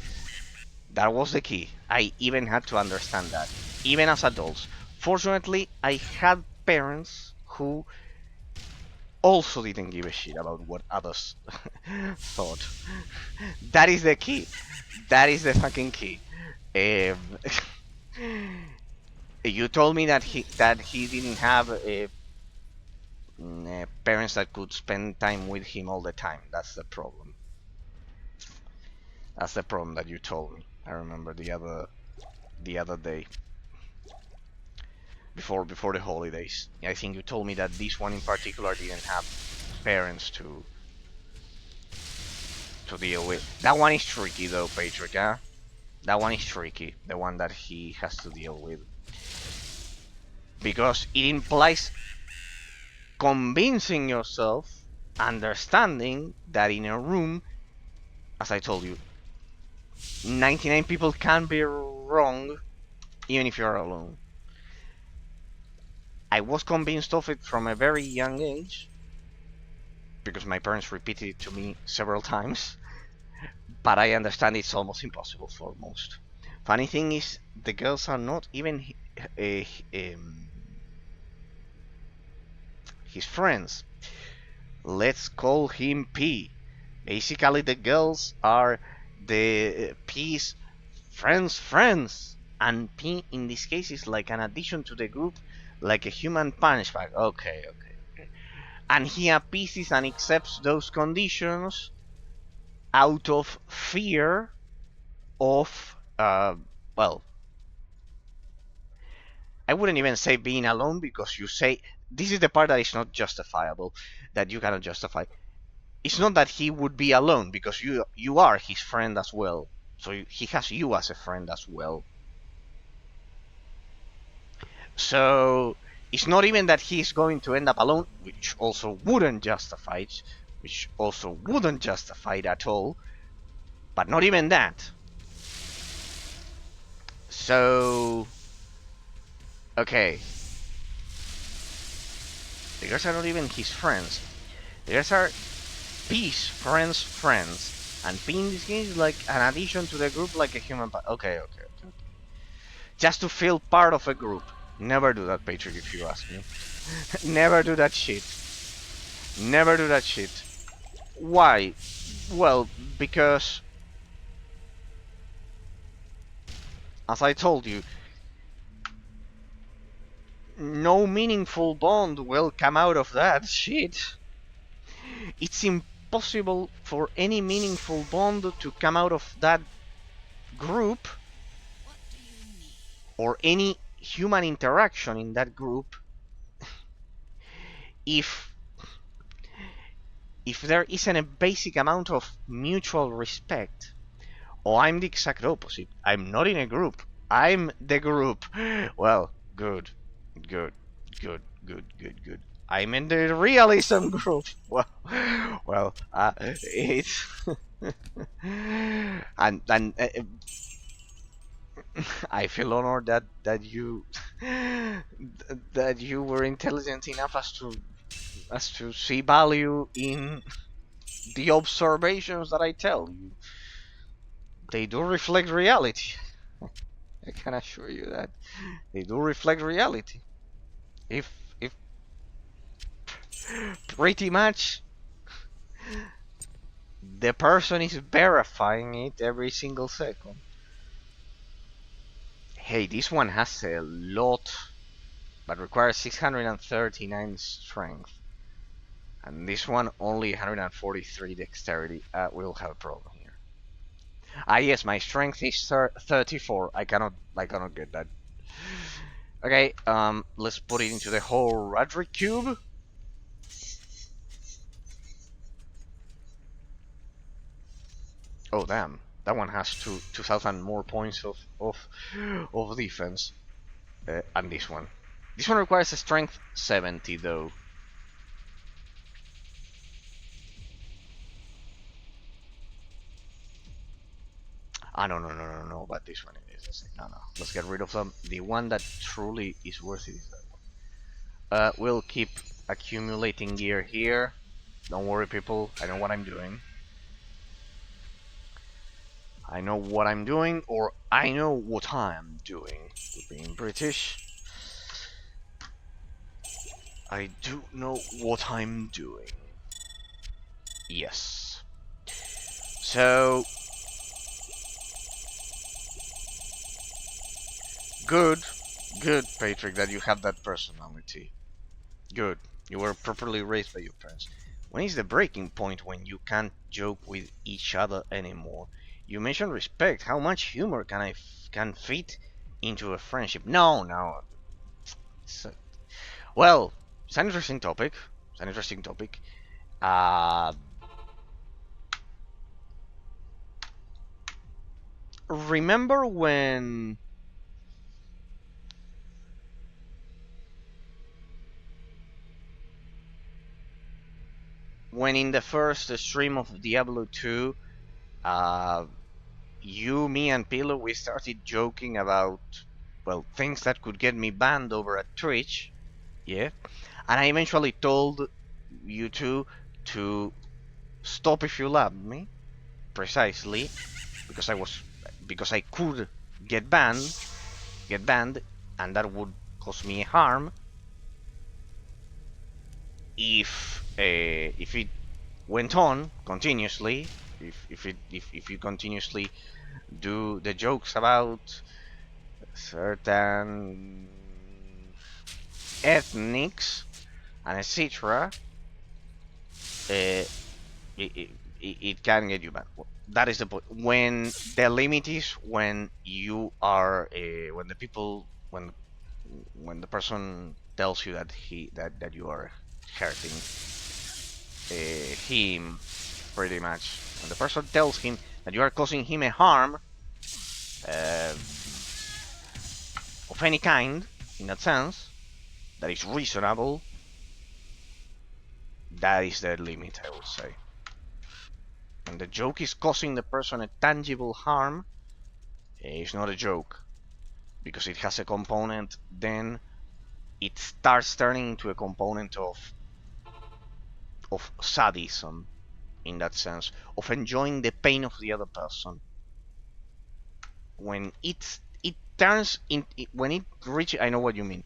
That was the key. I even had to understand that. Even as adults. Fortunately, I had parents who also didn't give a shit about what others thought. That is the key. That is the fucking key. You told me that he didn't have parents that could spend time with him all the time. That's the problem. That's the problem that you told me. I remember the other day. Before the holidays. I think you told me that this one in particular didn't have parents to deal with. That one is tricky though, Patrick, huh? That one is tricky. The one that he has to deal with. Because it implies convincing yourself, understanding that in a room, as I told you, 99 people can be wrong, even if you're alone. I was convinced of it from a very young age, because my parents repeated it to me several times, but I understand it's almost impossible for most. Funny thing is, the girls are not even his friends. Let's call him P. Basically, the girls are the P's friends, and P in this case is like an addition to the group, like a human punch bag. Okay. And he appeases and accepts those conditions out of fear of, well, I wouldn't even say being alone, because you say, this is the part that is not justifiable, that you cannot justify. It's not that he would be alone, because you are his friend as well. So he has you as a friend as well. So it's not even that he's going to end up alone, which also wouldn't justify it, at all. But not even that. So, okay. The girls are not even his friends. The girls are P's friends. And P in this case is like an addition to the group, like a human. Okay. Just to feel part of a group. Never do that, Patrick, if you ask me. Never do that shit. Never do that shit. Why? Well, because, as I told you, no meaningful bond will come out of that shit. It's impossible for any meaningful bond to come out of that group, or any human interaction in that group, if there isn't a basic amount of mutual respect. Or I'm the exact opposite. I'm not in a group. I'm the group. Well, good. I'm in the realism group. It's and I feel honored that you that you were intelligent enough as to see value in the observations that I tell you. They do reflect reality. I can assure you that they do reflect reality. If if pretty much the person is verifying it every single second. Hey, this one has a lot, but requires 639 strength. And this one only 143 dexterity. We'll have a problem here. Yes, my strength is 34. I cannot get that. Okay, let's put it into the whole Roderick cube. Oh damn, that one has 2,000 more points of defense. And this one. This one requires a strength 70 though. No, but this one is. No. Let's get rid of them. The one that truly is worth it is that one. We'll keep accumulating gear here. Don't worry, people. I know what I'm doing. I know what I'm doing, or I know what I'm doing. Being British, I do know what I'm doing. Yes. So good, Patrick, that you have that personality. Good. You were properly raised by your parents. When is the breaking point when you can't joke with each other anymore? You mentioned respect. How much humor can fit into a friendship? No. Well, it's an interesting topic. Uh, remember when in the first stream of Diablo 2, you, me, and Pillow, we started joking about, well, things that could get me banned over at Twitch. Yeah. And I eventually told you two to stop if you loved me, precisely because I could get banned, and that would cause me harm if it went on continuously. If you continuously do the jokes about certain ethnics and etc., it can get you banned. That is the point. When the limit is when you are when the person tells you that you are hurting him, pretty much. When the person tells him that you are causing him a harm of any kind, in that sense, that is reasonable, that is the limit, I would say. When the joke is causing the person a tangible harm, it's not a joke, because it has a component, then it starts turning into a component of sadism, in that sense, of enjoying the pain of the other person. When it turns in, when it reaches, I know what you mean,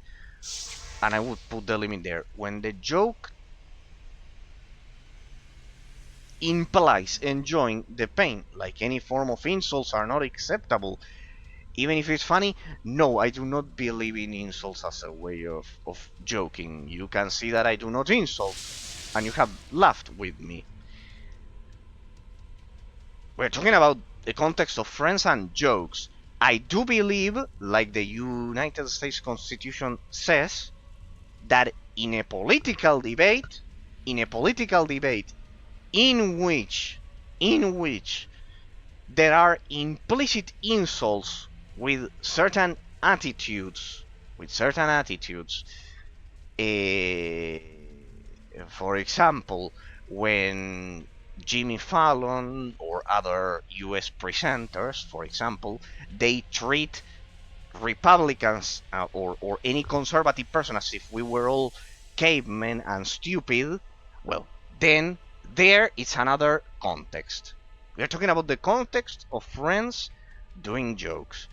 and I would put the limit there. When the joke implies enjoying the pain, like any form of insults are not acceptable, even if it's funny. No, I do not believe in insults as a way of joking. You can see that I do not insult, and you have laughed with me. We're talking about the context of friends and jokes. I do believe, like the United States Constitution says, that in a political debate, in which there are implicit insults with certain attitudes, uh, For example, when Jimmy Fallon or other US presenters, for example, they treat Republicans or any conservative person as if we were all cavemen and stupid, well, then there it's another context. We're talking about the context of friends doing jokes.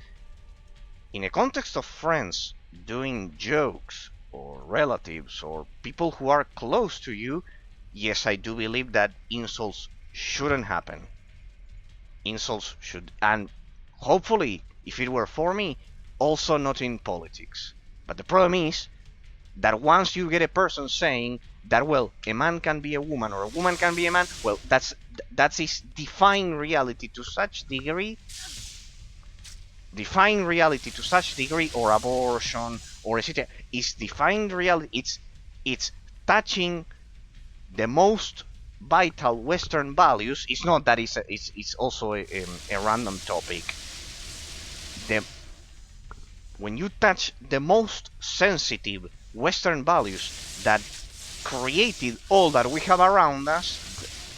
In a context of friends doing jokes, or relatives, or people who are close to you, yes, I do believe that insults shouldn't happen. Insults should, and hopefully, if it were for me, also not in politics. But the problem is that once you get a person saying that, well, a man can be a woman or a woman can be a man, well, that's is defying reality to such degree, or abortion or etc. is defying reality. It's touching the most vital Western values. It's not that it's also a random topic. When you touch the most sensitive Western values that created all that we have around us,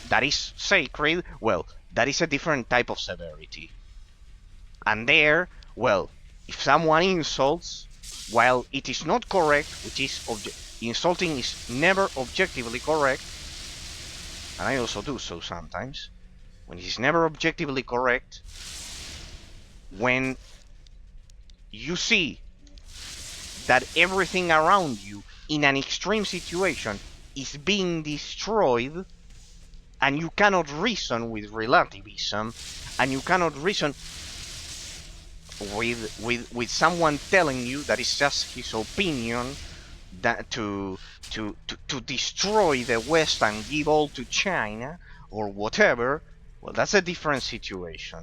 that is sacred, well, that is a different type of severity. And there, well, if someone insults, while it is not correct, which is insulting is never objectively correct, and I also do so sometimes, when it is never objectively correct, when you see that everything around you in an extreme situation is being destroyed, and you cannot reason with relativism, and you cannot reason with someone telling you that it's just his opinion, that to destroy the West and give all to China or whatever, well, that's a different situation.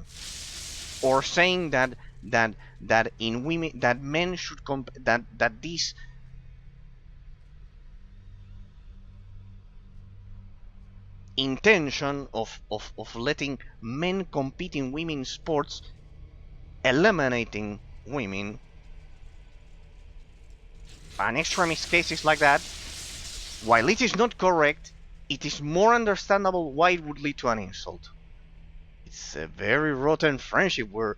Or saying that in women, that men should that this intention of letting men compete in women's sports, eliminating women, and extremist cases like that, while it is not correct, it is more understandable why it would lead to an insult. It's a very rotten friendship where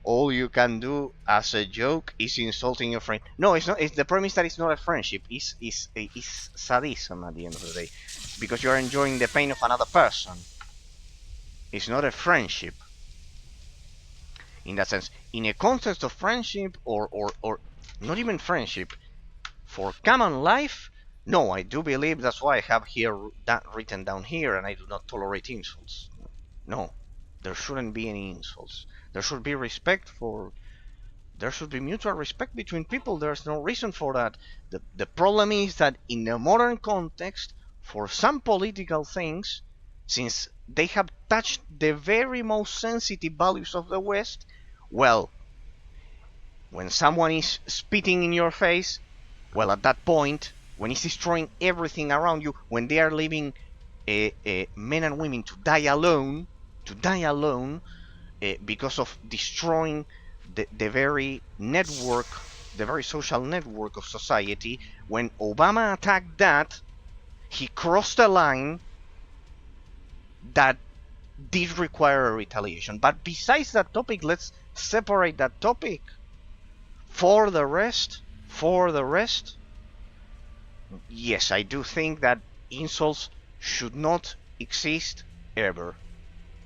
all you can do as a joke is insulting your friend. No, it's not. It's the premise that it's not a friendship. It's sadism at the end of the day, because you are enjoying the pain of another person. It's not a friendship. In that sense, in a context of friendship or not even friendship, for common life, no, I do believe that's why I have here that written down here, and I do not tolerate insults. No, there shouldn't be any insults. There should be respect for. There should be mutual respect between people. There's no reason for that. The problem is that in the modern context, for some political things, since they have touched the very most sensitive values of the West, well, when someone is spitting in your face, well, at that point, when it's destroying everything around you, when they are leaving men and women to die alone, because of destroying the very network, the very social network of society, when Obama attacked that, he crossed a line that did require a retaliation. But besides that topic, let's separate that topic. For the rest, yes, I do think that insults should not exist ever,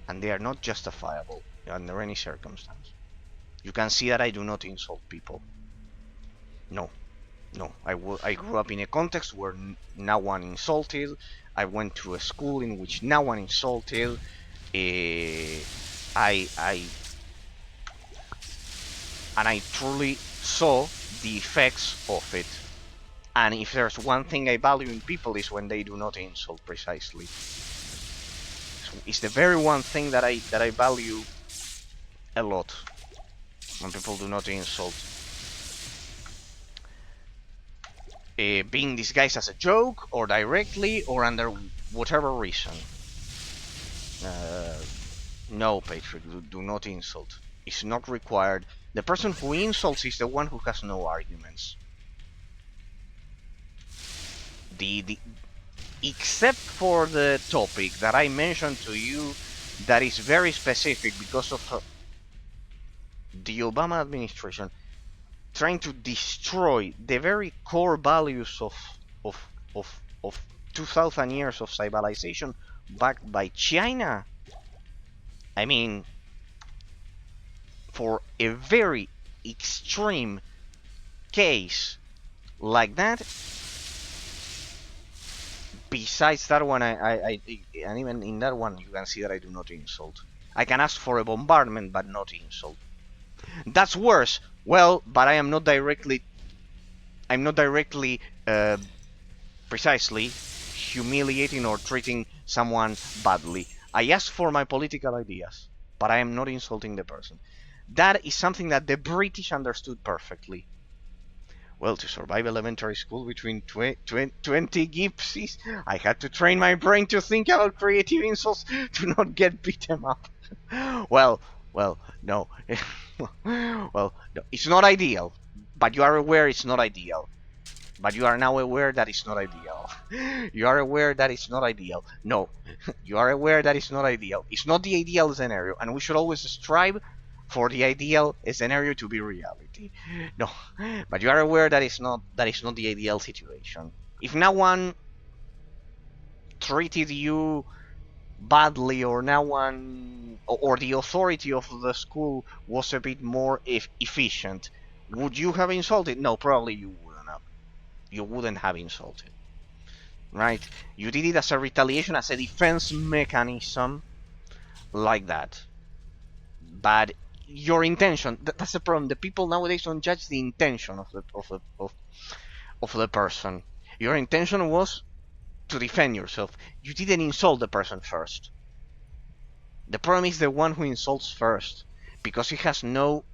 and they are not justifiable under any circumstance. You can see that I do not insult people. No. I grew up in a context where no one insulted. I went to a school in which no one insulted. I truly saw the effects of it. And if there's one thing I value in people is when they do not insult, precisely. It's the very one thing that I value a lot, when people do not insult. Being disguised as a joke, or directly, or under whatever reason. No, Patrick, do not insult. It's not required. The person who insults is the one who has no arguments. except for the topic that I mentioned to you that is very specific because of the Obama administration trying to destroy the very core values of of 2000 years of civilization backed by China. I mean, for a very extreme case like that, besides that one, and even in that one, you can see that I do not insult. I can ask for a bombardment, but not insult. That's worse. Well, but I'm not directly, precisely humiliating or treating someone badly. I ask for my political ideas, but I am not insulting the person. That is something that the British understood perfectly. Well, to survive elementary school between 20 gypsies, I had to train my brain to think about creative insults to not get beaten up. Well, no. Well, no, it's not ideal, but you are aware it's not ideal. But you are now aware that it's not ideal. You are aware that it's not ideal. No, you are aware that it's not ideal. It's not the ideal scenario, and we should always strive for the ideal scenario to be reality. No, but you are aware that it's not the ideal situation. If no one treated you badly, or no one, or the authority of the school was a bit more efficient, would you have insulted? No, probably you wouldn't have. You wouldn't have insulted, right? You did it as a retaliation, as a defense mechanism, like that. But your intention, that's the problem. The people nowadays don't judge the intention of the person. Your intention was to defend yourself. You didn't insult the person first. The problem is the one who insults first, because he has no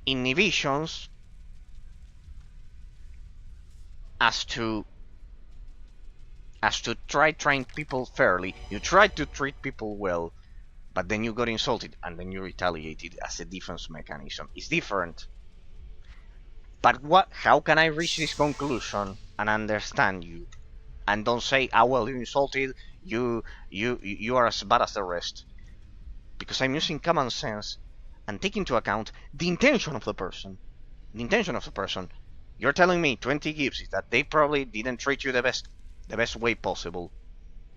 inhibitions as to trying people fairly. You tried to treat people well, but then you got insulted and then you retaliated as a defense mechanism. It's different. But how can I reach this conclusion and understand you? And don't say, ah, well, you insulted, you are as bad as the rest. Because I'm using common sense and take into account the intention of the person. The intention of the person. You're telling me 20 gypsies that they probably didn't treat you the best way possible.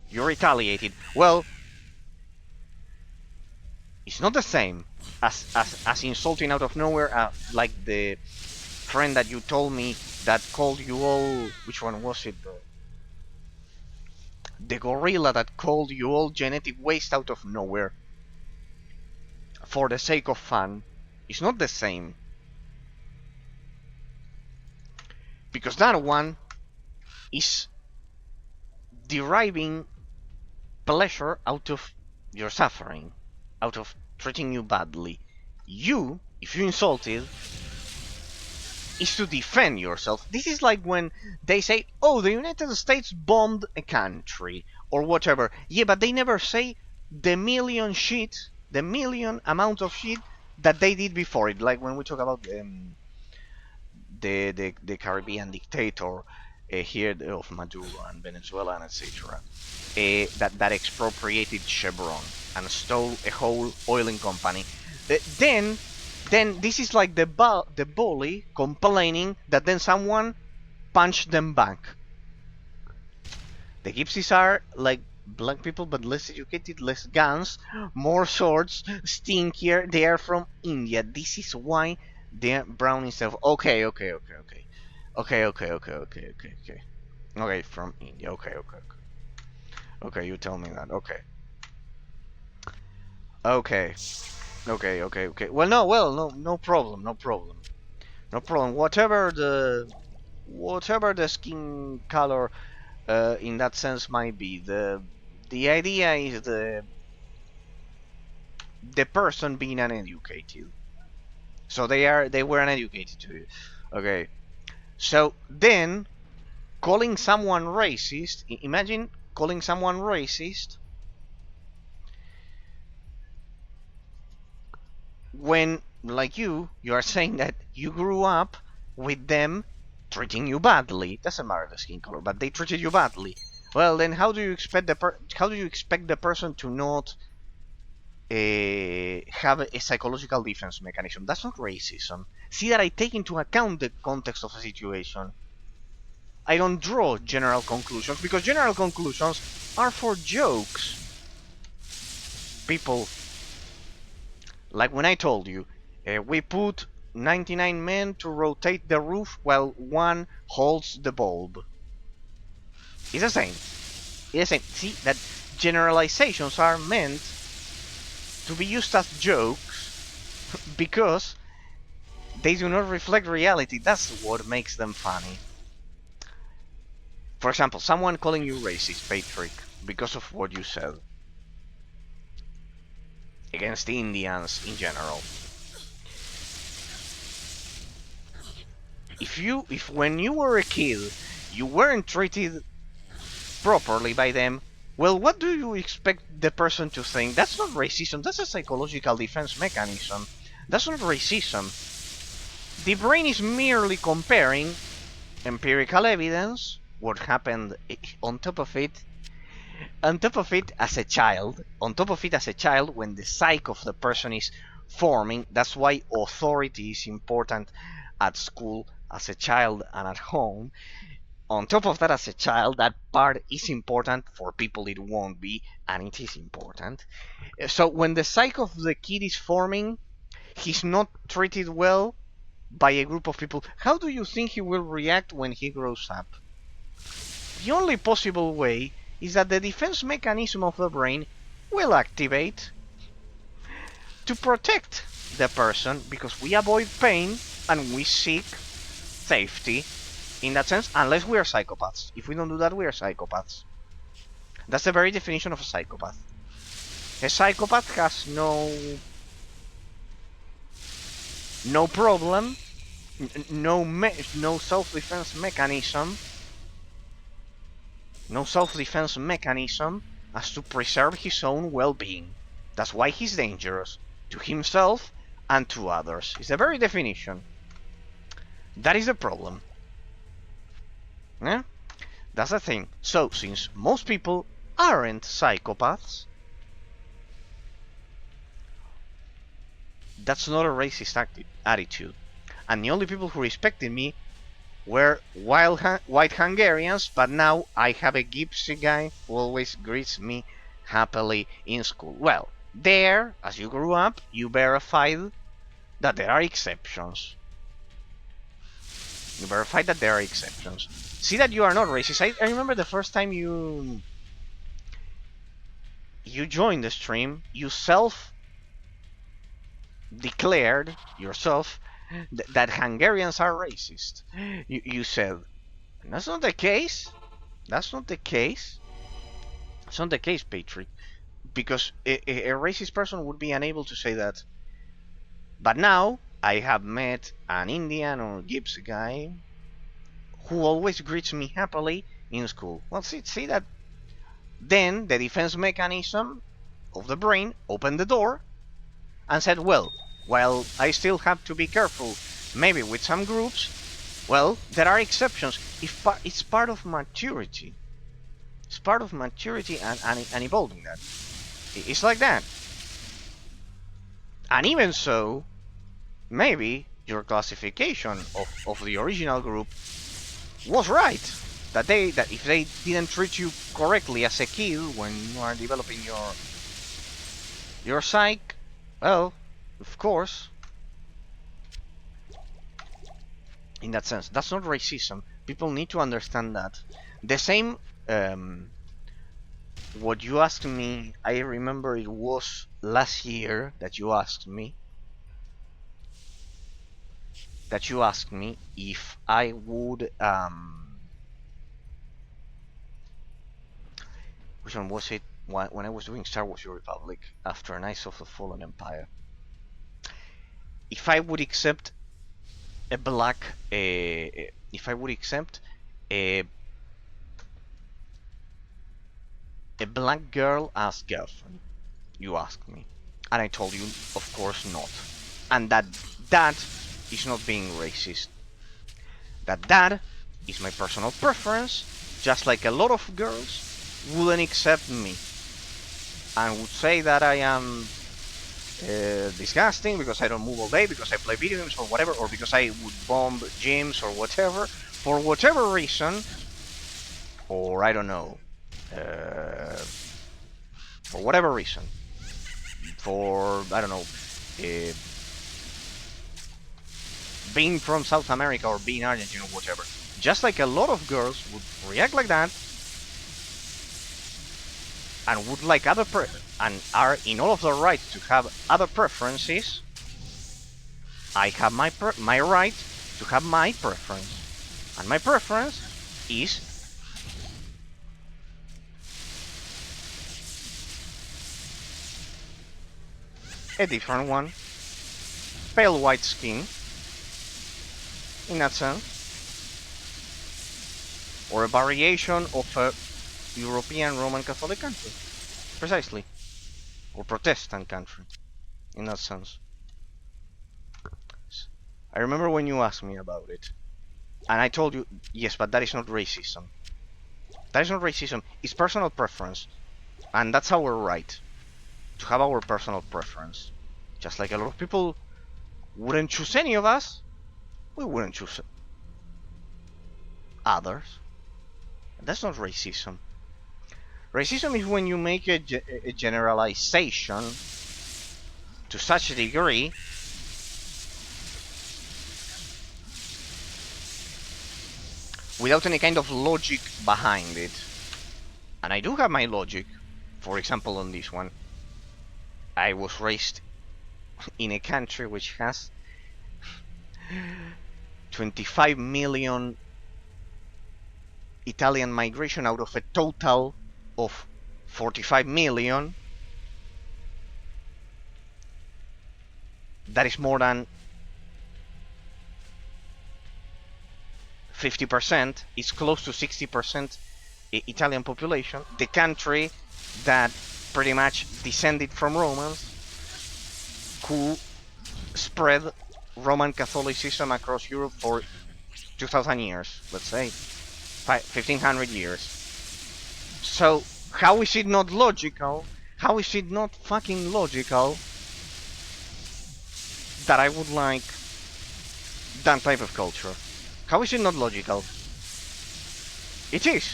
You retaliated. Well, it's not the same as insulting out of nowhere, like the friend that you told me that called you all. Which one was it? The gorilla that called you all genetic waste out of nowhere for the sake of fun. It's not the same. Because that one is deriving pleasure out of your suffering, out of treating you badly. You, if you insulted, is to defend yourself. This is like when they say, oh, the United States bombed a country, or whatever. Yeah, but they never say the million amount of shit that they did before it. Like when we talk about the Caribbean dictator here of Maduro and Venezuela and etc. That expropriated Chevron and stole a whole oiling company. Then this is like the bully complaining that then someone punched them back. The gypsies are like black people, but less educated, less guns, more swords, stinkier. They are from India. This is why they're brown instead of. Okay, from India. Okay, you tell me that. Okay. Well, no problem. Whatever the skin color, in that sense, might be, the idea is the person being uneducated. So they were uneducated too. Okay. So then, calling someone racist. Imagine calling someone racist when, like you are saying that you grew up with them treating you badly. Doesn't matter the skin color, but they treated you badly. Well, then how do you expect the person to not have a psychological defense mechanism? That's not racism. See that I take into account the context of a situation. I don't draw general conclusions, because general conclusions are for jokes. People, like when I told you, we put 99 men to rotate the roof while one holds the bulb. It's the same. It's the same. See that generalizations are meant to be used as jokes because they do not reflect reality. That's what makes them funny. For example, someone calling you racist, Patrick, because of what you said against the Indians in general. If when you were a kid you weren't treated properly by them, well, what do you expect the person to think? That's not racism, that's a psychological defense mechanism. That's not racism. The brain is merely comparing empirical evidence, what happened on top of it as a child, when the psyche of the person is forming. That's why authority is important at school, as a child, and at home. On top of that, as a child, that part is important. For people it won't be, and it is important. So when the psyche of the kid is forming, he's not treated well by a group of people. How do you think he will react when he grows up? The only possible way is that the defense mechanism of the brain will activate to protect the person, because we avoid pain and we seek safety in that sense, unless we are psychopaths. If we don't do that, we are psychopaths. That's the very definition of a psychopath. A psychopath has no problem, no self-defense mechanism, as to preserve his own well-being. That's why he's dangerous to himself and to others. It's the very definition. That is the problem. Yeah? That's the thing. So, since most people aren't psychopaths, that's not a racist attitude. And the only people who respected me were white Hungarians, but now I have a gypsy guy who always greets me happily in school. Well, there, as you grew up, you verified that there are exceptions. You verified that there are exceptions. See that you are not racist. I remember the first time you joined the stream, you self-declared yourself that Hungarians are racist. You said, that's not the case. That's not the case. It's not the case, Patrick. Because a racist person would be unable to say that. But now, I have met an Indian or gypsy guy who always greets me happily in school. Well, see that? Then the defense mechanism of the brain opened the door and said, well, while I still have to be careful, maybe with some groups, well, there are exceptions. It's part of maturity. It's part of maturity and evolving that. It's like that. And even so, maybe your classification of the original group was right. That if they didn't treat you correctly as a kid when you are developing your psyche, well, of course, in that sense, that's not racism. People need to understand that. The same, what you asked me, I remember it was last year that you asked me if I would, which one was it? When I was doing Star Wars: The Republic after Knights of the Fallen Empire. If I would accept a black, if I would accept a black girl as girlfriend, you asked me, and I told you, of course not, and that is not being racist. that is my personal preference, just like a lot of girls wouldn't accept me and would say that I am disgusting because I don't move all day, because I play video games or whatever, or because I would bomb gyms or whatever, for whatever reason, or I don't know, for whatever reason, for, I don't know, being from South America or being Argentine or whatever. Just like a lot of girls would react like that and would like other and are in all of their rights to have other preferences, I have my right to have my preference, and my preference is a different one, pale white skin, in that sense, or a variation of a European Roman Catholic country, precisely, or Protestant country, in that sense. I remember when you asked me about it, and I told you, yes, but that is not racism. That is not racism, it's personal preference, and that's our right, to have our personal preference. Just like a lot of people wouldn't choose any of us, we wouldn't choose others. That's not racism. Racism is when you make a generalization to such a degree without any kind of logic behind it. And I do have my logic. For example, on this one, I was raised in a country which has 25 million Italian migration out of a total of 45 million. That is more than 50%. It's close to 60% Italian population. The country that pretty much descended from Romans, who spread Roman Catholicism across Europe for 2,000 years, let's say 1,500 years. So how is it not logical? How is it not fucking logical that I would like that type of culture? How is it not logical? It is.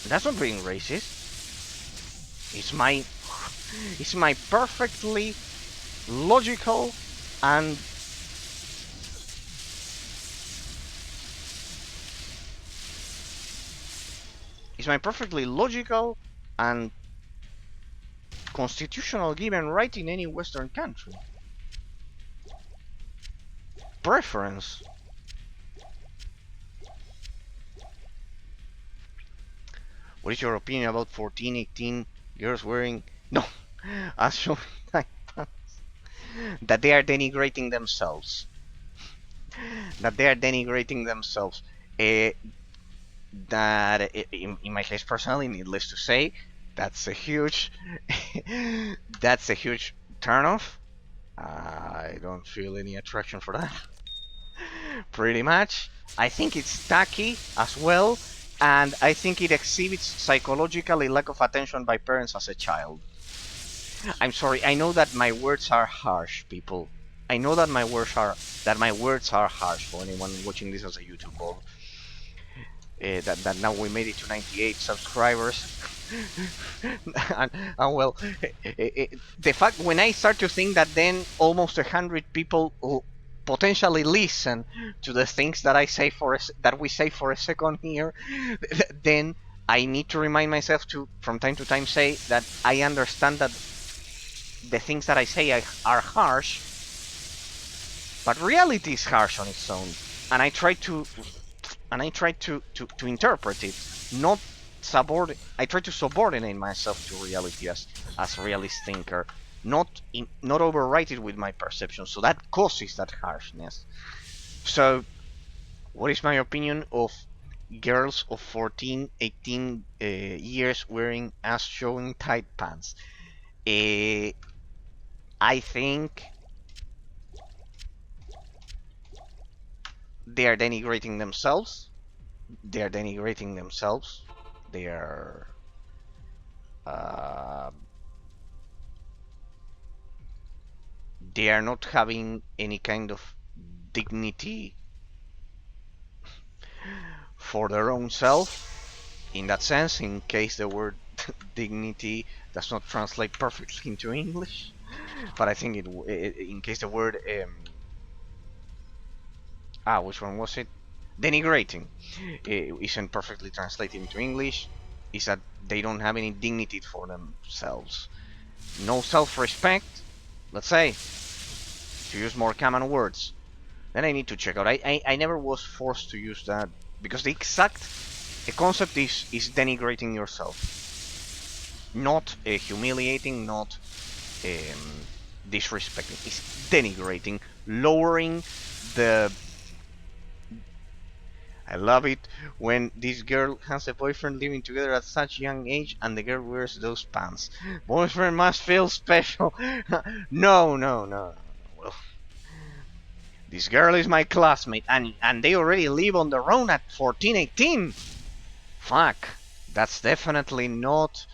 That's not being racist. It's my perfectly logical and constitutional given right in any Western country. Preference. What is your opinion about 14, 18 girls wearing... No, as shown that they are denigrating themselves. That they are denigrating themselves. That, in my case personally, needless to say, that's a huge... that's a huge turnoff. I don't feel any attraction for that. Pretty much. I think it's tacky as well, and I think it exhibits psychologically lack of attention by parents as a child. I'm sorry, I know that my words are harsh, people. I know that my words are harsh for anyone watching this as a YouTuber. That now we made it to 98 subscribers. and well, the fact when I start to think that then almost 100 people potentially listen to the things that we say for a second here, then I need to remind myself to, from time to time, say that I understand that the things that I say are harsh, but reality is harsh on its own, and I try to interpret it, not I try to subordinate myself to reality as realist thinker, not overwrite it with my perception. So that causes that harshness. So, what is my opinion of girls of 14, 18 years wearing ass-showing tight pants? I think they are denigrating themselves. They are denigrating themselves. They are uh, they are not having any kind of dignity for their own self. In that sense, in case the word dignity does not translate perfectly into English, but I think in case the word which one was it? Denigrating isn't perfectly translated into English. Is that they don't have any dignity for themselves, no self-respect. Let's say, to use more common words. Then I need to check out. I never was forced to use that because the concept is denigrating yourself, not humiliating, not disrespecting. It's denigrating, lowering the. I love it when this girl has a boyfriend living together at such young age and the girl wears those pants. Boyfriend must feel special. No, no, no, no. Well, this girl is my classmate and they already live on their own at 14, 18. Fuck. That's definitely not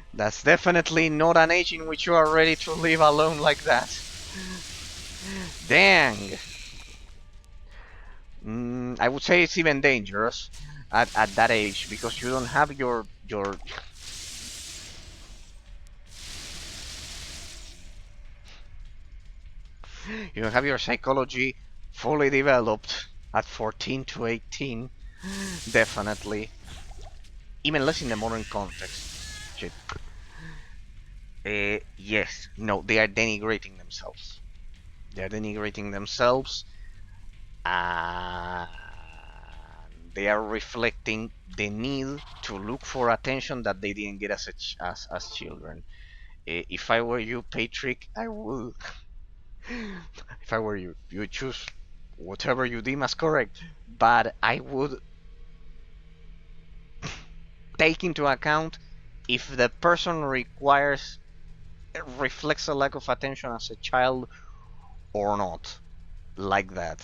an age in which you are ready to live alone like that. Dang. I would say it's even dangerous at that age because you don't have your you don't have your psychology fully developed at 14 to 18. Definitely. Even less in the modern context. Shit. Yes. No, they are denigrating themselves. They are denigrating themselves. And they are reflecting the need to look for attention that they didn't get as children. If I were you, Patrick, I would. If I were you, you would choose whatever you deem as correct. But I would take into account if the person reflects a lack of attention as a child or not, like that.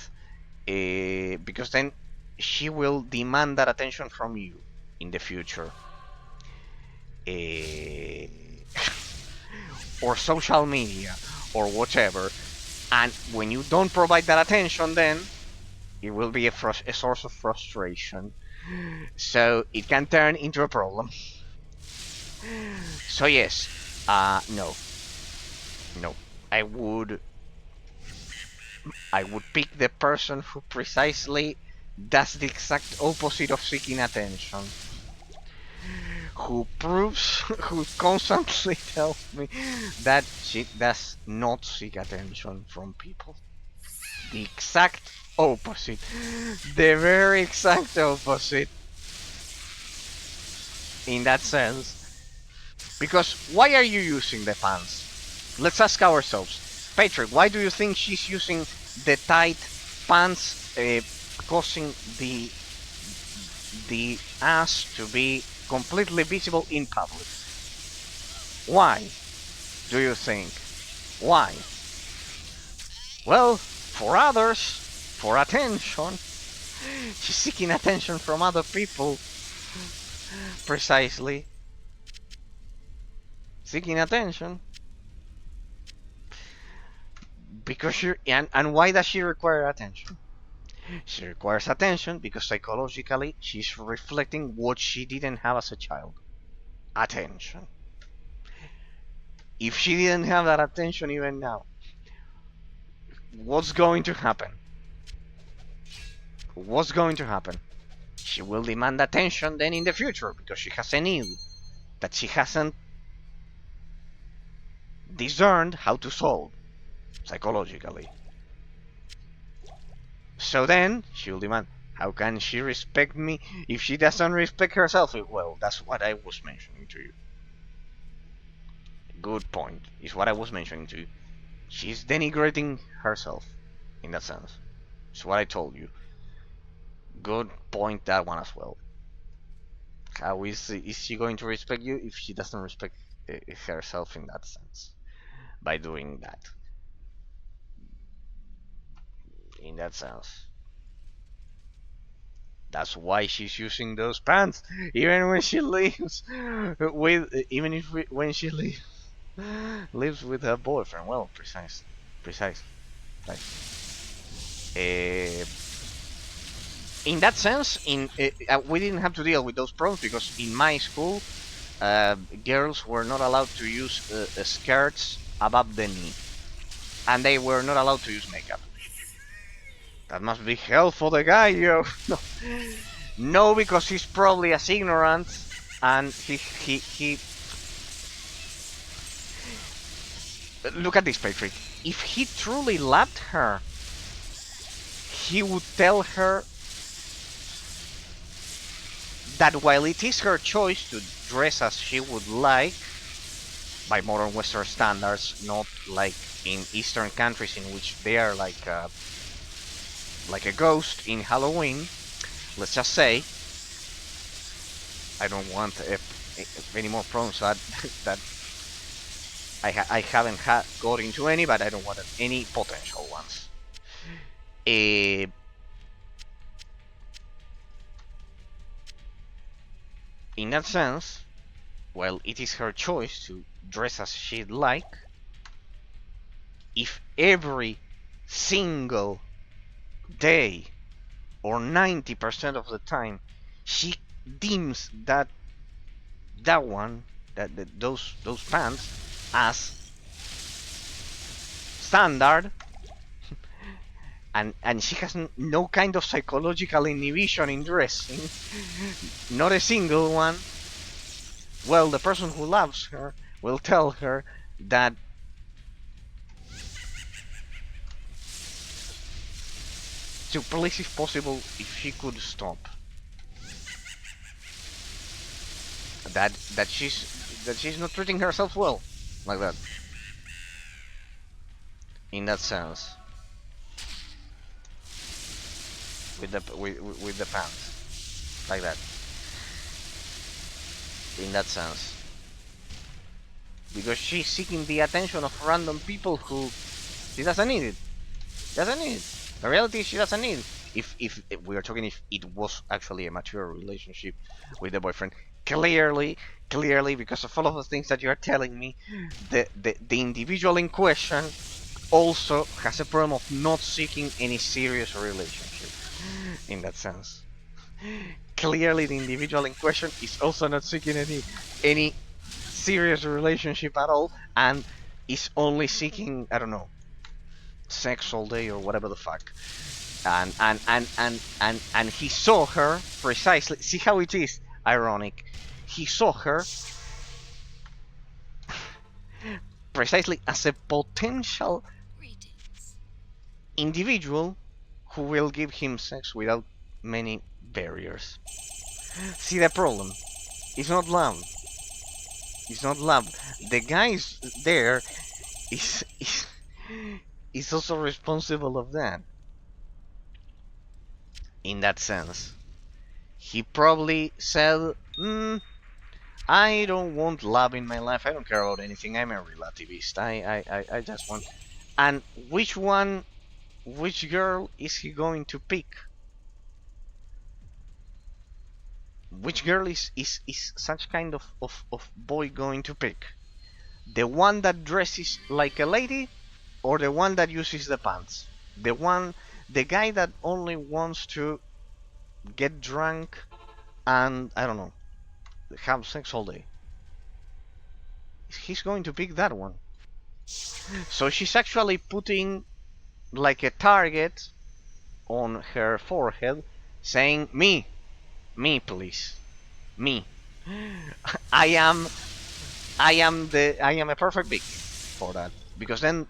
Because then she will demand that attention from you in the future. Or social media, or whatever. And when you don't provide that attention, then it will be a source of frustration. So it can turn into a problem. So yes, no, no. I would pick the person who precisely does the exact opposite of seeking attention. Who constantly tells me that she does not seek attention from people. The exact opposite. The very exact opposite. In that sense. Because why are you using the pants? Let's ask ourselves. Patrick, why do you think she's using the tight pants, causing the ass to be completely visible in public? Why do you think? Why? Well, for others, for attention. She's seeking attention from other people. Precisely. Seeking attention. Because and why does she require attention? She requires attention because psychologically she's reflecting what she didn't have as a child. Attention. If she didn't have that attention even now, what's going to happen? What's going to happen? She will demand attention then in the future because she has a need that she hasn't discerned how to solve psychologically. So then she will demand, how can she respect me if she doesn't respect herself? Well, that's what I was mentioning to you. Good point. Is what I was mentioning to you. She's denigrating herself in that sense. It's what I told you. Good point, that one as well. How is she going to respect you if she doesn't respect herself in that sense? By doing that. In that sense. That's why she's using those pants, even when she lives with, even if when she lives with her boyfriend. Well, precise. Like, in that sense, we didn't have to deal with those problems because in my school, girls were not allowed to use skirts above the knee, and they were not allowed to use makeup. That must be hell for the guy, yo. No, no, because he's probably as ignorant, and he. Look at this, Patrick. If he truly loved her, he would tell her that while it is her choice to dress as she would like, by modern Western standards, not like in Eastern countries in which they are like a ghost in Halloween. Let's just say, I don't want any more problems that I haven't got into any, but I don't want any potential ones. In that sense, well, it is her choice to dress as she'd like. If every single day or 90% of the time she deems those pants as standard, and she has no kind of psychological inhibition in dressing, not a single one, well, the person who loves her will tell her that to please, if possible, if she could stop. That she's not treating herself well, like that. In that sense, with the pants, like that. In that sense, because she's seeking the attention of random people who she doesn't need it. The reality is she doesn't need it. If we are talking, if it was actually a mature relationship with the boyfriend, clearly, because of all of the things that you are telling me, the individual in question also has a problem of not seeking any serious relationship. In that sense, clearly the individual in question is also not seeking any serious relationship at all, and is only seeking, I don't know, sex all day or whatever the fuck. And he saw her precisely. See how it is ironic. He saw her precisely as a potential individual who will give him sex without many barriers. See the problem? It's not love. It's not love. The guy there is also responsible of that. In that sense, he probably said, I don't want love in my life. I don't care about anything. I'm a relativist. I just want. And which girl is he going to pick? Which girl is such kind of boy going to pick? The one that dresses like a lady, or the one that uses the pants? The guy that only wants to get drunk and, I don't know, have sex all day. He's going to pick that one. So she's actually putting like a target on her forehead, saying, me please, me. I am a perfect victim for that, because then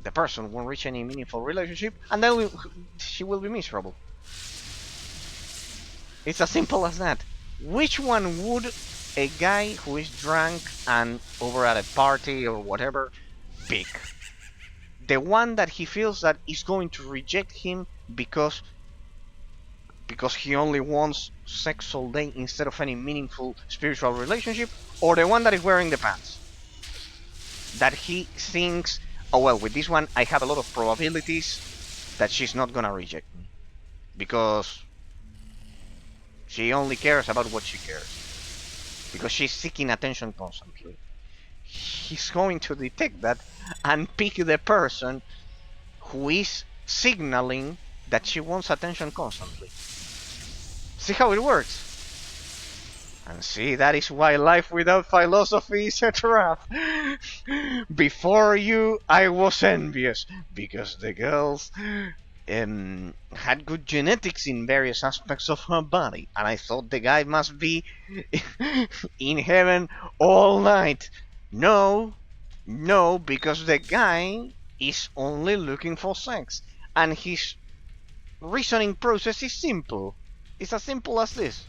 the person won't reach any meaningful relationship, and then she will be miserable. It's as simple as that. Which one would a guy who is drunk and over at a party or whatever pick? The one that he feels that is going to reject him because he only wants sex all day instead of any meaningful spiritual relationship, or the one that is wearing the pants? That he thinks, oh well, with this one I have a lot of probabilities that she's not gonna reject me, because She only cares about what she cares. Because she's seeking attention constantly. He's going to detect that and pick the person who is signaling that she wants attention constantly. See how it works? And see, that is why life without philosophy is a trap. Before you, I was envious, because the girls had good genetics in various aspects of her body, and I thought the guy must be in heaven all night. No, no, because the guy is only looking for sex, and his reasoning process is simple. It's as simple as this.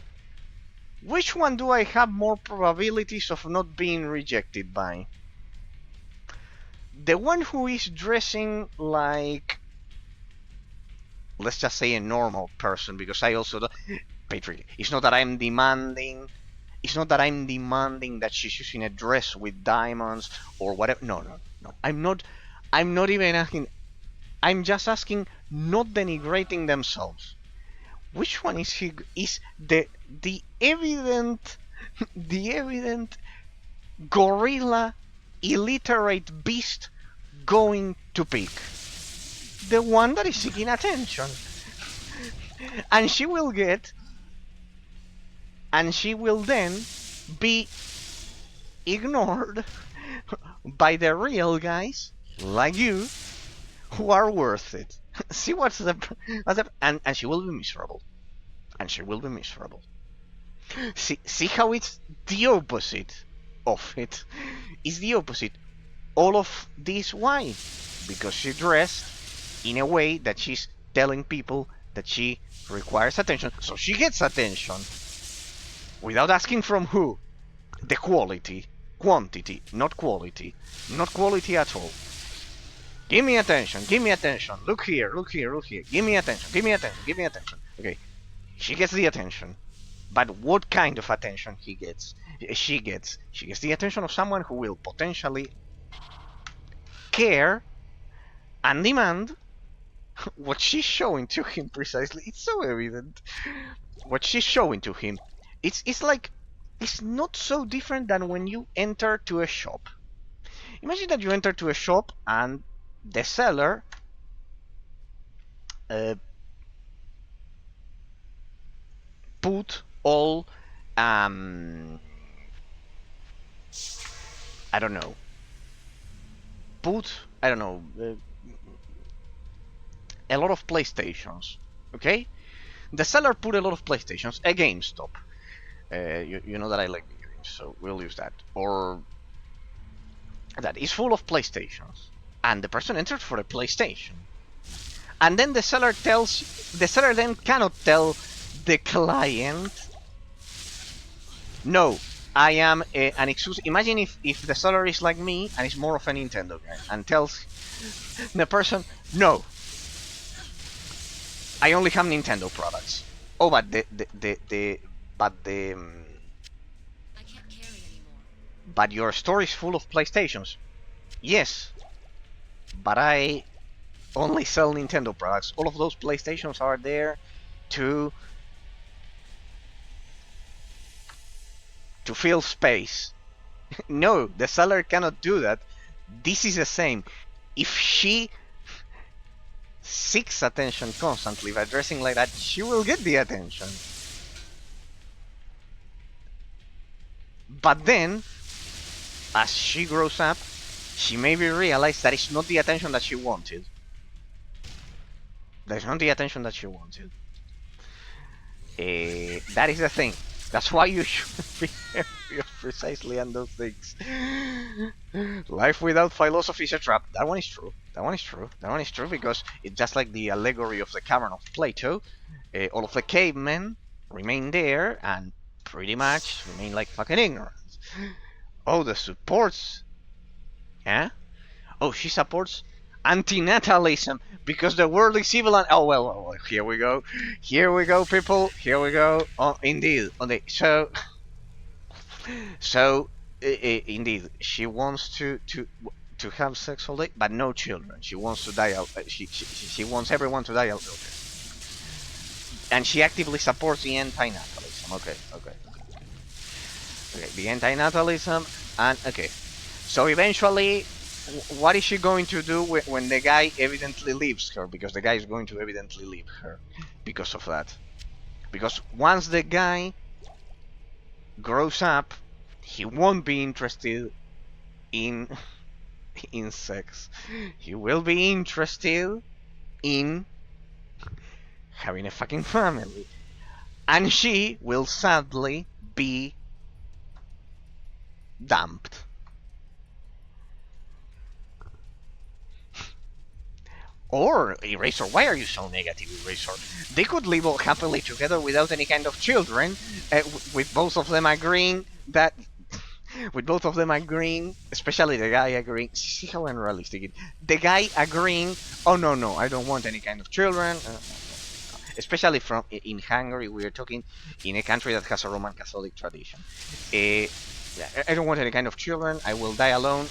Which one do I have more probabilities of not being rejected by? The one who is dressing like, let's just say, a normal person, because I also don't... Patrick, it's not that I'm demanding that she's using a dress with diamonds or whatever. No. I'm not even asking. I'm just asking, not denigrating themselves. Which one is the evident gorilla illiterate beast going to pick? The one that is seeking attention. And she will then be ignored by the real guys like you who are worth it. See and she will be miserable. See how it's the opposite of it. It's the opposite. All of this, why? Because she dressed in a way that she's telling people that she requires attention, so she gets attention. Without asking from who? The quality. Quantity, not quality. Not quality at all. Give me attention. Look here. Give me attention. Okay. She gets the attention. But what kind of attention she gets? She gets the attention of someone who will potentially care and demand what she's showing to him precisely. It's so evident. What she's showing to him. It's like, it's not so different than when you enter to a shop. Imagine that you enter to a shop and the seller put all I don't know. A lot of PlayStations. Okay? The seller put a lot of PlayStations. A GameStop. You know that I like video games, so we'll use that. Or that is full of PlayStations. And the person entered for a PlayStation. And then the seller then cannot tell the client, no, I am an exclusive. Imagine if the seller is like me and is more of a Nintendo guy and tells the person, no, I only have Nintendo products. Oh, but I can't carry anymore. But your store is full of PlayStations. Yes, but I only sell Nintendo products. All of those PlayStations are there to fill space. No, the seller cannot do that. This is the same. If she seeks attention constantly by dressing like that, she will get the attention. But then, as she grows up, she maybe realize that it's not the attention that she wanted. That's not the attention that she wanted. That is the thing. That's why you should be precisely on those things. Life without philosophy is a trap. That one is true. Because it's just like the allegory of the cavern of Plato. All of the cavemen remain there and pretty much remain like fucking ignorant. Oh, the supports. Yeah? Oh, she supports antinatalism because the world is evil and well, here we go people, here we go. Oh, indeed. So indeed she wants to have sex all day but no children. She wants to die out. She wants everyone to die out. And she actively supports the anti-natalism. Okay, okay, okay. The anti-natalism, and okay. So eventually, what is she going to do when the guy evidently leaves her? Because the guy is going to evidently leave her because of that. Because once the guy grows up, he won't be interested in in sex. He will be interested in having a fucking family. And she will sadly be dumped. Or Eraser, why are you so negative, Eraser? They could live all happily together without any kind of children, with both of them agreeing that, with both of them agreeing, especially the guy agreeing. See how unrealistic it. The guy agreeing, oh no no, I don't want any kind of children. Especially from in Hungary, we are talking in a country that has a Roman Catholic tradition. I don't want any kind of children. I will die alone.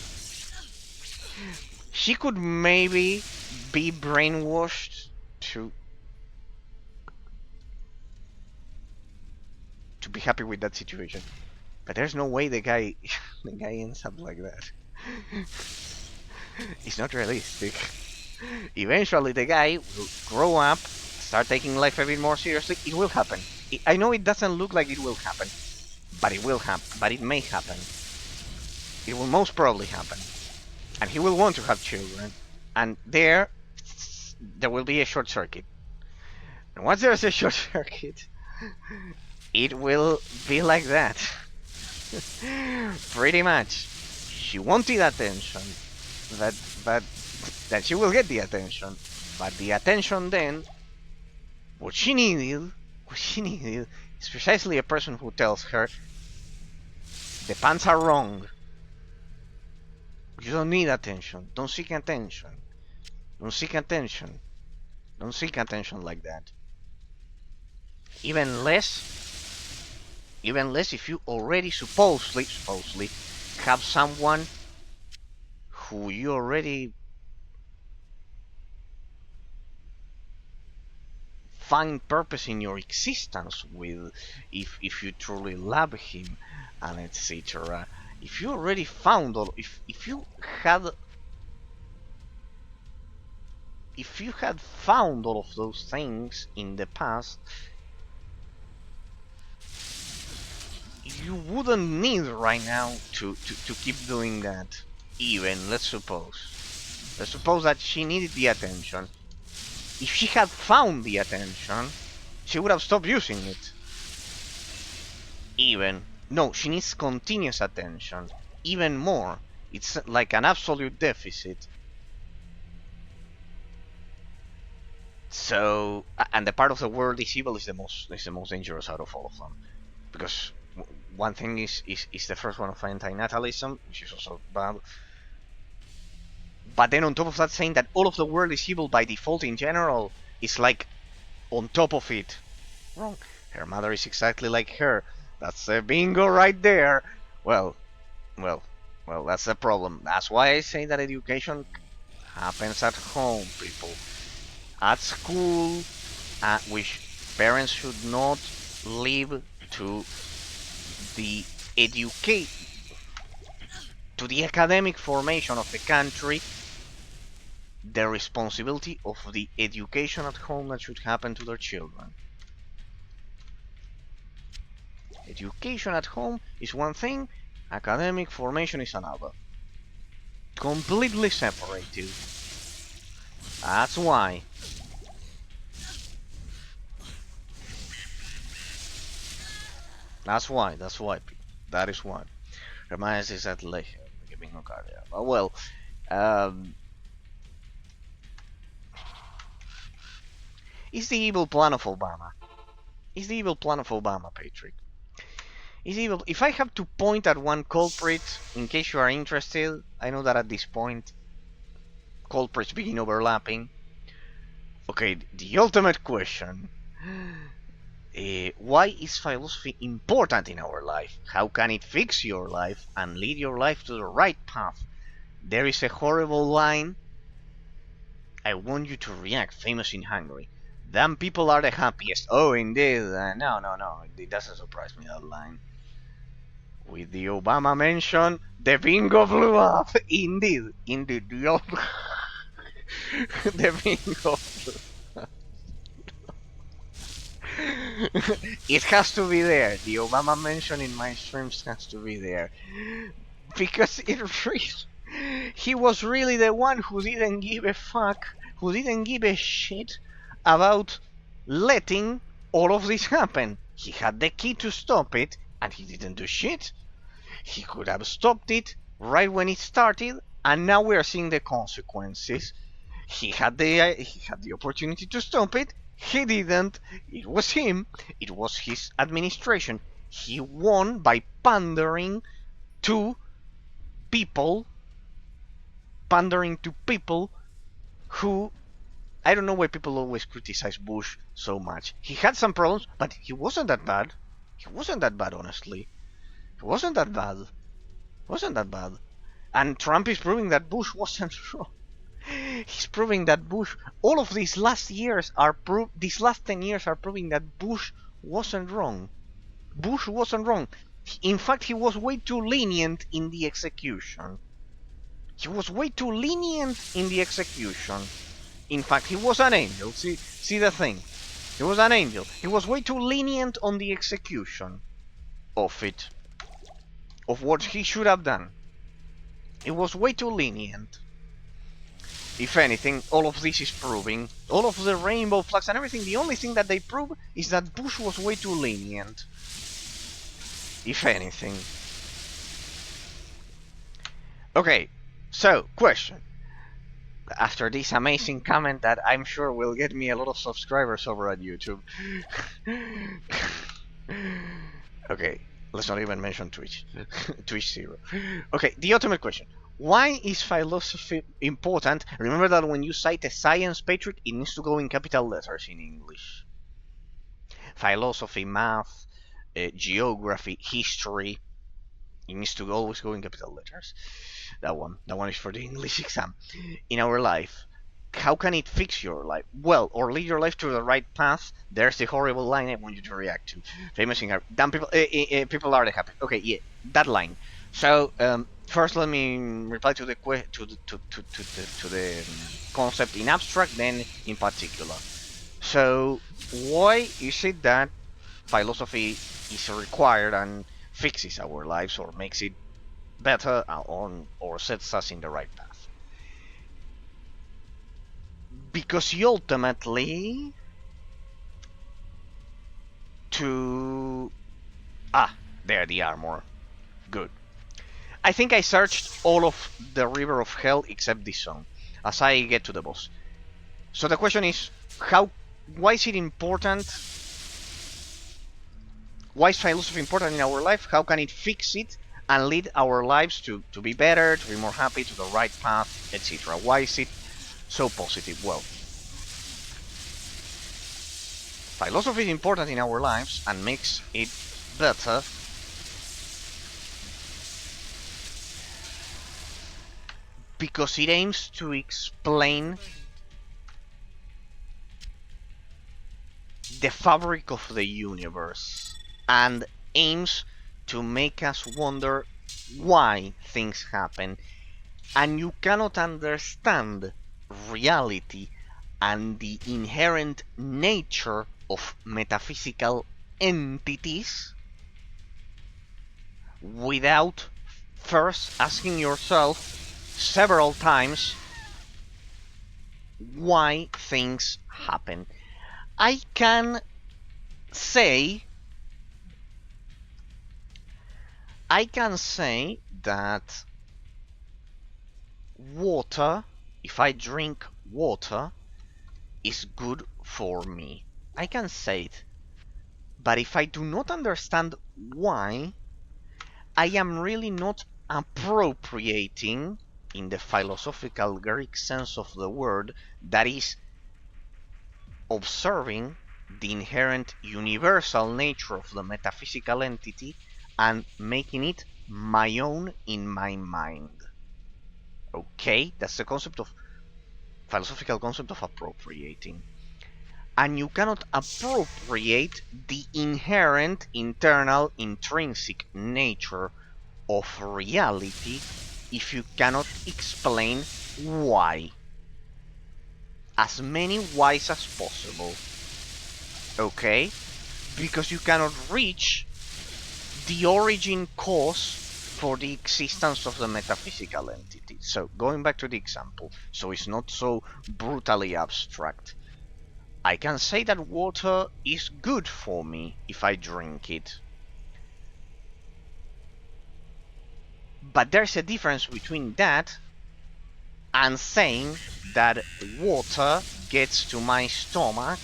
She could maybe be brainwashed to be happy with that situation, but there's no way the guy ends up like that. It's not realistic. Eventually, the guy will grow up, start taking life a bit more seriously. It will happen. I know it doesn't look like it will happen, but it will happen. But it may happen. It will most probably happen, and he will want to have children, and there will be a short circuit. And once there's a short circuit, it will be like that. Pretty much. She wanted attention. That she will get the attention. But the attention then, what she needed is precisely a person who tells her, the pants are wrong. You don't need attention. Don't seek attention. Don't seek attention. Don't seek attention like that. Even less if you already supposedly have someone who you already find purpose in your existence with, if you truly love him, and etc. If you already found all, if you had found all of those things in the past, you wouldn't need right now to keep doing that. Even, let's suppose that she needed the attention. If she had found the attention, she would have stopped using it. Even, no, she needs continuous attention. Even more. It's like an absolute deficit. So, and the part of the world is evil is the most dangerous out of all of them, because one thing is the first one of anti-natalism, which is also bad. But then on top of that, saying that all of the world is evil by default in general is like on top of it. Wrong. Her mother is exactly like her. That's a bingo right there. Well, that's the problem. That's why I say that education happens at home, people. At school, which parents should not leave to the academic formation of the country, the responsibility of the education at home that should happen to their children. Education at home is one thing, academic formation is another. Completely separated. That's why. That is why. Reminds us that well, it's the evil plan of Obama. It's the evil plan of Obama, Patrick. It's evil. If I have to point at one culprit, in case you are interested, I know that at this point, culprits begin overlapping. Okay, the ultimate question. Why is philosophy important in our life? How can it fix your life and lead your life to the right path? There is a horrible line. I want you to react, famous in Hungary. Then people are the happiest. Oh, indeed. No, no, no. It doesn't surprise me, that line. With the Obama mention, the bingo blew up. Indeed. Indeed. The bingo blew up. It has to be there. The Obama mention in my streams has to be there. Because it really... He was really the one who didn't give a fuck, who didn't give a shit about letting all of this happen. He had the key to stop it, and he didn't do shit. He could have stopped it right when it started, and now we are seeing the consequences. He had the opportunity to stop it. He didn't. It was him. It was his administration. He won by pandering to people, who, I don't know why people always criticize Bush so much. He had some problems, but he wasn't that bad. He wasn't that bad, honestly. He wasn't that bad. Wasn't that bad. And Trump is proving that Bush wasn't wrong. He's proving that Bush, all of these last years are these last 10 years are proving that Bush wasn't wrong. Bush wasn't wrong. In fact, he was way too lenient in the execution. He was way too lenient in the execution. In fact, he was an angel. See the thing. He was an angel. He was way too lenient on the execution of it. Of what he should have done. It was way too lenient. If anything, all of this is proving, all of the rainbow flags and everything, the only thing that they prove is that Bush was way too lenient. If anything. Okay, so, question. After this amazing comment that I'm sure will get me a lot of subscribers over at YouTube. Okay, let's not even mention Twitch. Twitch 0. Okay, the ultimate question. Why is philosophy important? Remember that when you cite a science patriot, it needs to go in capital letters in English. Philosophy, math, geography, history, it needs to always go in capital letters. That one is for the English exam. In our life, how can it fix your life? Well, or lead your life to the right path. There's the horrible line I want you to react to. Famous singer. Damn people, people are the happy. Okay, yeah, that line. So, first let me reply to the concept in abstract, then in particular. So, why is it that philosophy is required and fixes our lives or makes it better or sets us in the right path? Because ultimately there the armor. Good. I think I searched all of the River of Hell except this zone as I get to the boss. So the question is, why is it important? Why is philosophy important in our life? How can it fix it and lead our lives to be better, to be more happy, to the right path, etc.? Why is it so positive? Well, philosophy is important in our lives and makes it better because it aims to explain the fabric of the universe and aims to make us wonder why things happen. And you cannot understand reality and the inherent nature of metaphysical entities without first asking yourself several times why things happen. I can say that water, if I drink water, is good for me. I can say it. But if I do not understand why, I am really not appropriating, in the philosophical Greek sense of the word, that is, observing the inherent universal nature of the metaphysical entity and making it my own in my mind. Okay, that's the concept of philosophical concept of appropriating. and you cannot appropriate the inherent internal intrinsic nature of reality if you cannot explain why. As many whys as possible. Okay? Because you cannot reach the origin cause for the existence of the metaphysical entity. So, going back to the example, so it's not so brutally abstract. I can say that water is good for me if I drink it. But there's a difference between that and saying that water gets to my stomach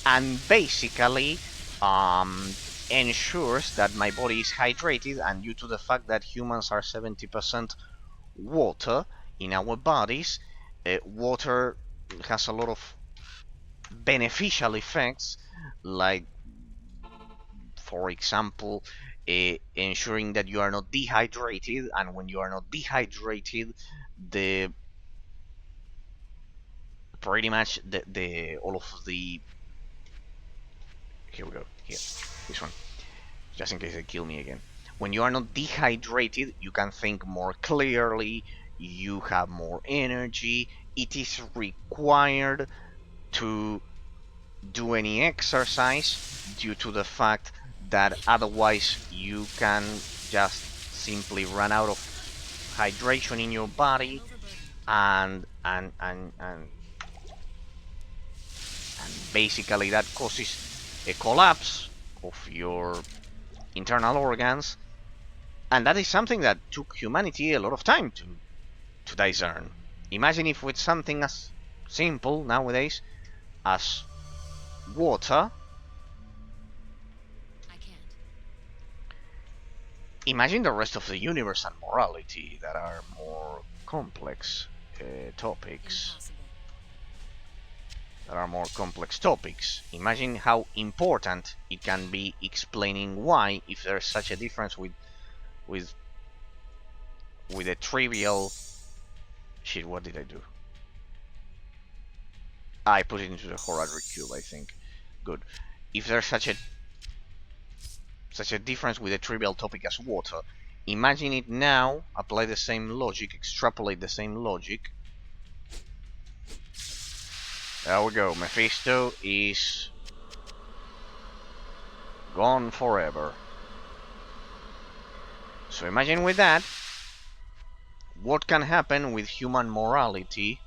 and basically ensures that my body is hydrated, and due to the fact that humans are 70% water in our bodies, water has a lot of beneficial effects, like, for example, ensuring that you are not dehydrated, and when you are not dehydrated, the pretty much the all of the here we go, here, this one, just in case they kill me again. When you are not dehydrated, you can think more clearly, you have more energy. It is required to do any exercise due to the fact that otherwise you can just simply run out of hydration in your body, and basically that causes a collapse of your internal organs, and that is something that took humanity a lot of time to discern. Imagine if with something as simple nowadays as water, imagine the rest of the universe and morality that are more complex topics. Imagine how important it can be explaining why, if there's such a difference with a trivial shit. What did I do? I put it into the Horadric cube, I think. Good. If there's such a difference with a trivial topic as water, imagine it now, apply the same logic, extrapolate the same logic. There we go, Mephisto is gone forever. So imagine with that, what can happen with human morality.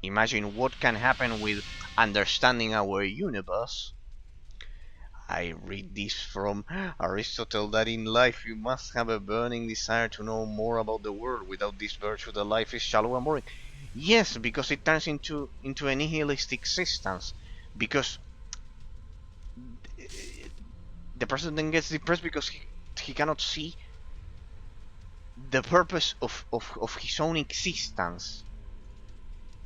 Imagine what can happen with understanding our universe. I read this from Aristotle, that in life you must have a burning desire to know more about the world. Without this virtue, the life is shallow and boring. Yes, because it turns into a nihilistic existence. Because the person then gets depressed because he cannot see the purpose of his own existence.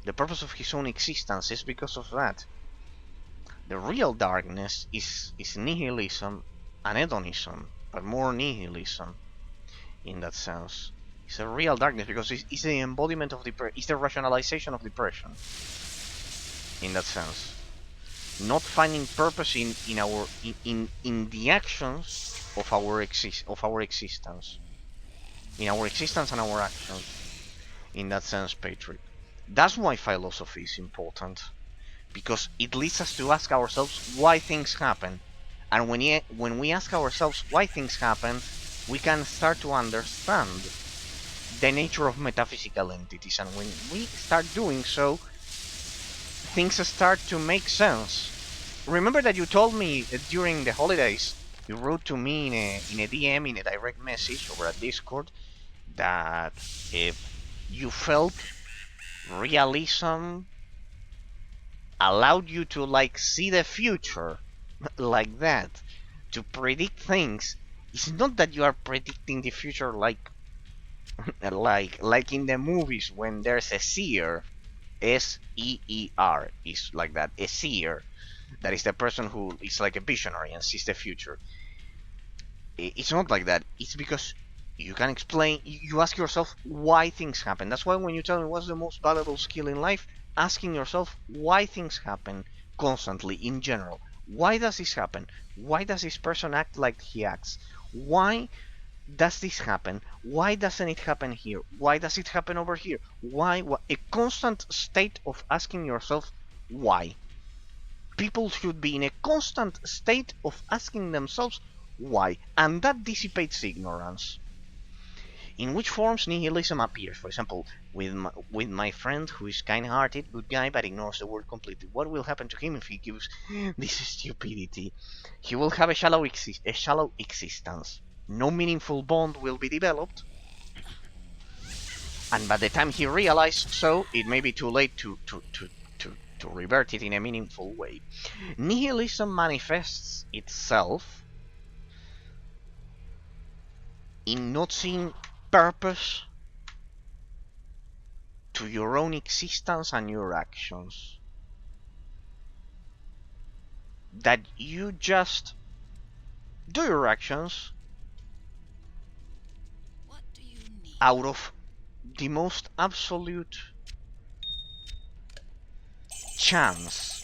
The purpose of his own existence is because of that. The real darkness is nihilism and hedonism, but more nihilism in that sense. It's a real darkness because it's the embodiment of depression, it's the rationalization of depression in that sense. Not finding purpose in the actions of our existence. In our existence and our actions. In that sense, Patrick. That's why philosophy is important. Because it leads us to ask ourselves why things happen. And when we ask ourselves why things happen, we can start to understand the nature of metaphysical entities. And when we start doing so, things start to make sense. Remember that you told me during the holidays, you wrote to me in a DM, in a direct message over at Discord, that you felt realism allowed you to see the future like that, to predict things. It's not that you are predicting the future like in the movies when there's a seer, S-E-E-R, is like that, a seer. That is the person who is like a visionary and sees the future. It's not like that. It's because you can explain, you ask yourself why things happen. That's why when you tell me what's the most valuable skill in life, asking yourself why things happen, constantly in general. Why does this happen? Why does this person act like he acts? Why does this happen? Why doesn't it happen here? Why does it happen over here? Why? A constant state of asking yourself why. People should be in a constant state of asking themselves why, and that dissipates ignorance. In which forms nihilism appears? For example, with my friend who is kind-hearted, good guy, but ignores the world completely. What will happen to him if he gives this stupidity? He will have a shallow existence. No meaningful bond will be developed, and by the time he realizes so, it may be too late to revert it in a meaningful way. Nihilism manifests itself in not seeing purpose to your own existence and your actions. That you just do your actions out of the most absolute chance,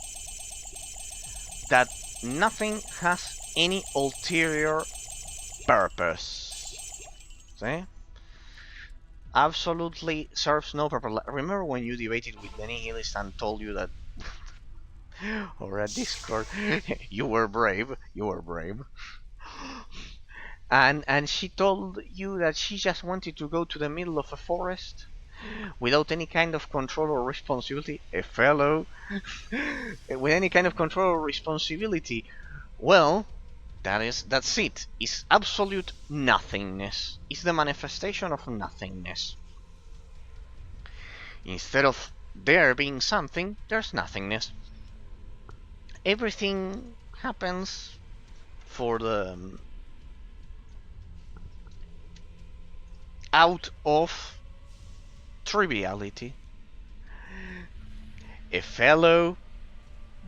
that nothing has any ulterior purpose. See? Absolutely serves no purpose. Remember when you debated with the nihilist and told you that, or at Discord, you were brave, and she told you that she just wanted to go to the middle of a forest without any kind of control or responsibility, a fellow with any kind of control or responsibility. Well, that's it. It's absolute nothingness. It's the manifestation of nothingness. Instead of there being something, there's nothingness. Everything happens for the out of triviality. A fellow,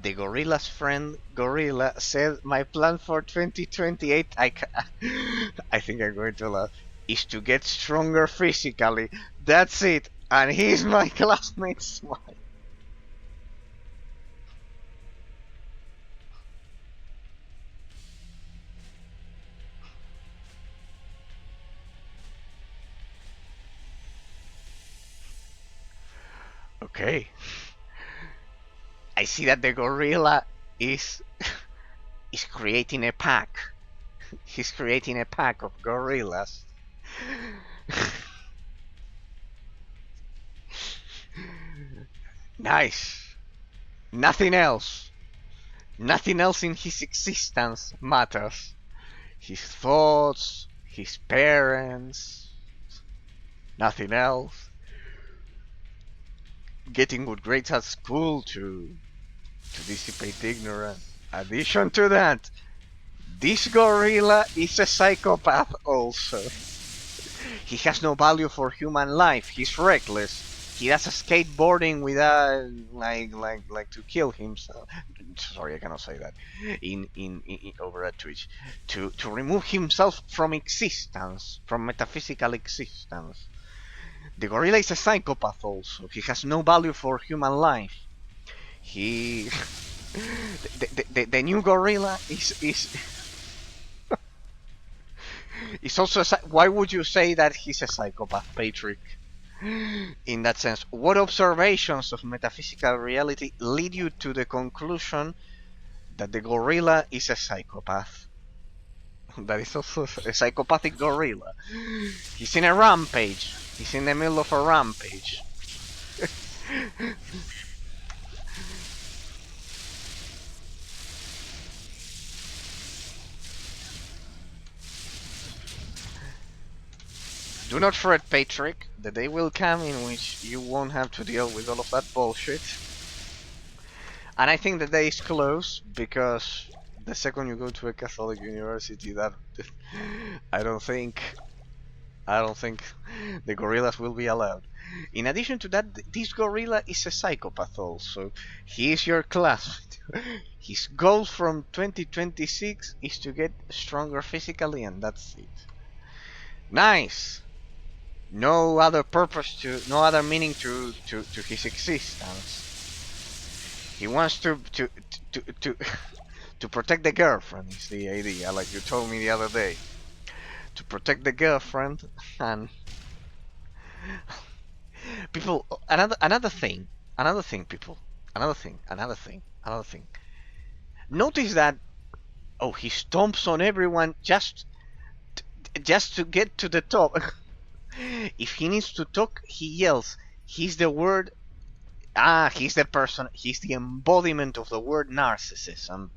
the gorilla's friend gorilla, said, my plan for 2028, I think I'm going to laugh, is to get stronger physically. That's it. And he's my classmate's smile. Okay. I see that the gorilla is creating a pack. He's creating a pack of gorillas. Nice. Nothing else in his existence matters. His thoughts, his parents, nothing else. Getting good grades at school to dissipate ignorance. Addition to that, this gorilla is a psychopath also. He has no value for human life. He's reckless. He does a skateboarding without like to kill himself. Sorry, I cannot say that in over at Twitch. To remove himself from existence, from metaphysical existence. The gorilla is a psychopath also. He has no value for human life. He the new gorilla is is also why would you say that he's a psychopath, Patrick? In that sense, what observations of metaphysical reality lead you to the conclusion that the gorilla is a psychopath? That is also a psychopathic gorilla. He's in a rampage. He's in the middle of a rampage. Do not fret, Patrick. The day will come in which you won't have to deal with all of that bullshit. And I think the day is close, because the second you go to a Catholic university, that I don't think the gorillas will be allowed. In addition to that, this gorilla is a psychopath also. He is your classmate. His goal from 2026 is to get stronger physically, and that's it. Nice. No other purpose no other meaning to his existence. He wants to to protect the girlfriend is the idea, like you told me the other day. To protect the girlfriend and people. Another thing, people. Another thing. Notice that he stomps on everyone just to get to the top. If he needs to talk, he yells. He's the word. He's the person. He's the embodiment of the word narcissism.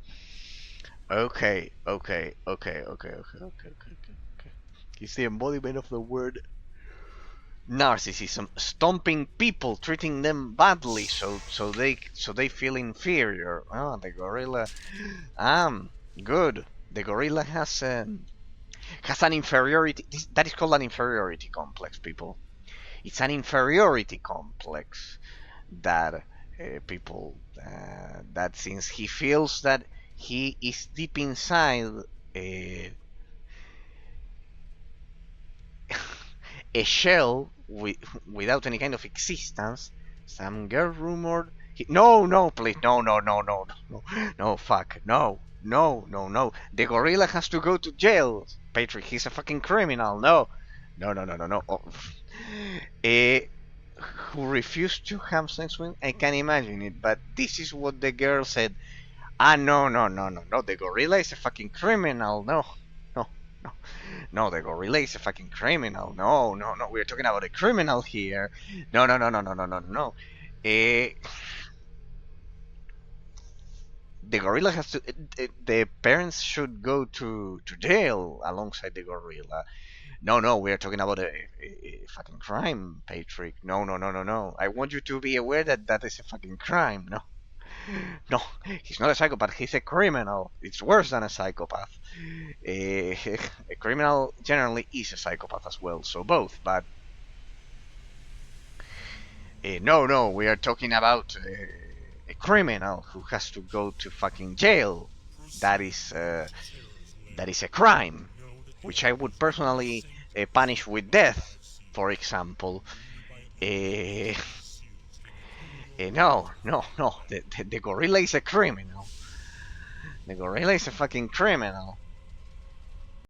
Okay. He's the embodiment of the word narcissism, stomping people, treating them badly, so they feel inferior. Oh, the gorilla. Good. The gorilla has an inferiority. That is called an inferiority complex, people. It's an inferiority complex that people that since he feels that he is deep inside a, a shell without any kind of existence. Some girl rumored. No, please, no, fuck, no. The gorilla has to go to jail, Patrick. He's a fucking criminal. No. Oh. Eh, who refused to have sex with? I can imagine it, but this is what the girl said. No. The gorilla is a fucking criminal. No, no. No, the gorilla is a fucking criminal. No. We're talking about a criminal here. No. Eh, the gorilla has to. The parents should go to jail alongside the gorilla. No. We're talking about a fucking crime, Patrick. No. I want you to be aware that that is a fucking crime. No. He's not a psychopath. He's a criminal. It's worse than a psychopath. A, a criminal generally is a psychopath as well. So both, but no. We are talking about a criminal who has to go to fucking jail. That is a crime, which I would personally punish with death, for example. Uh, no. The gorilla is a criminal. The gorilla is a fucking criminal.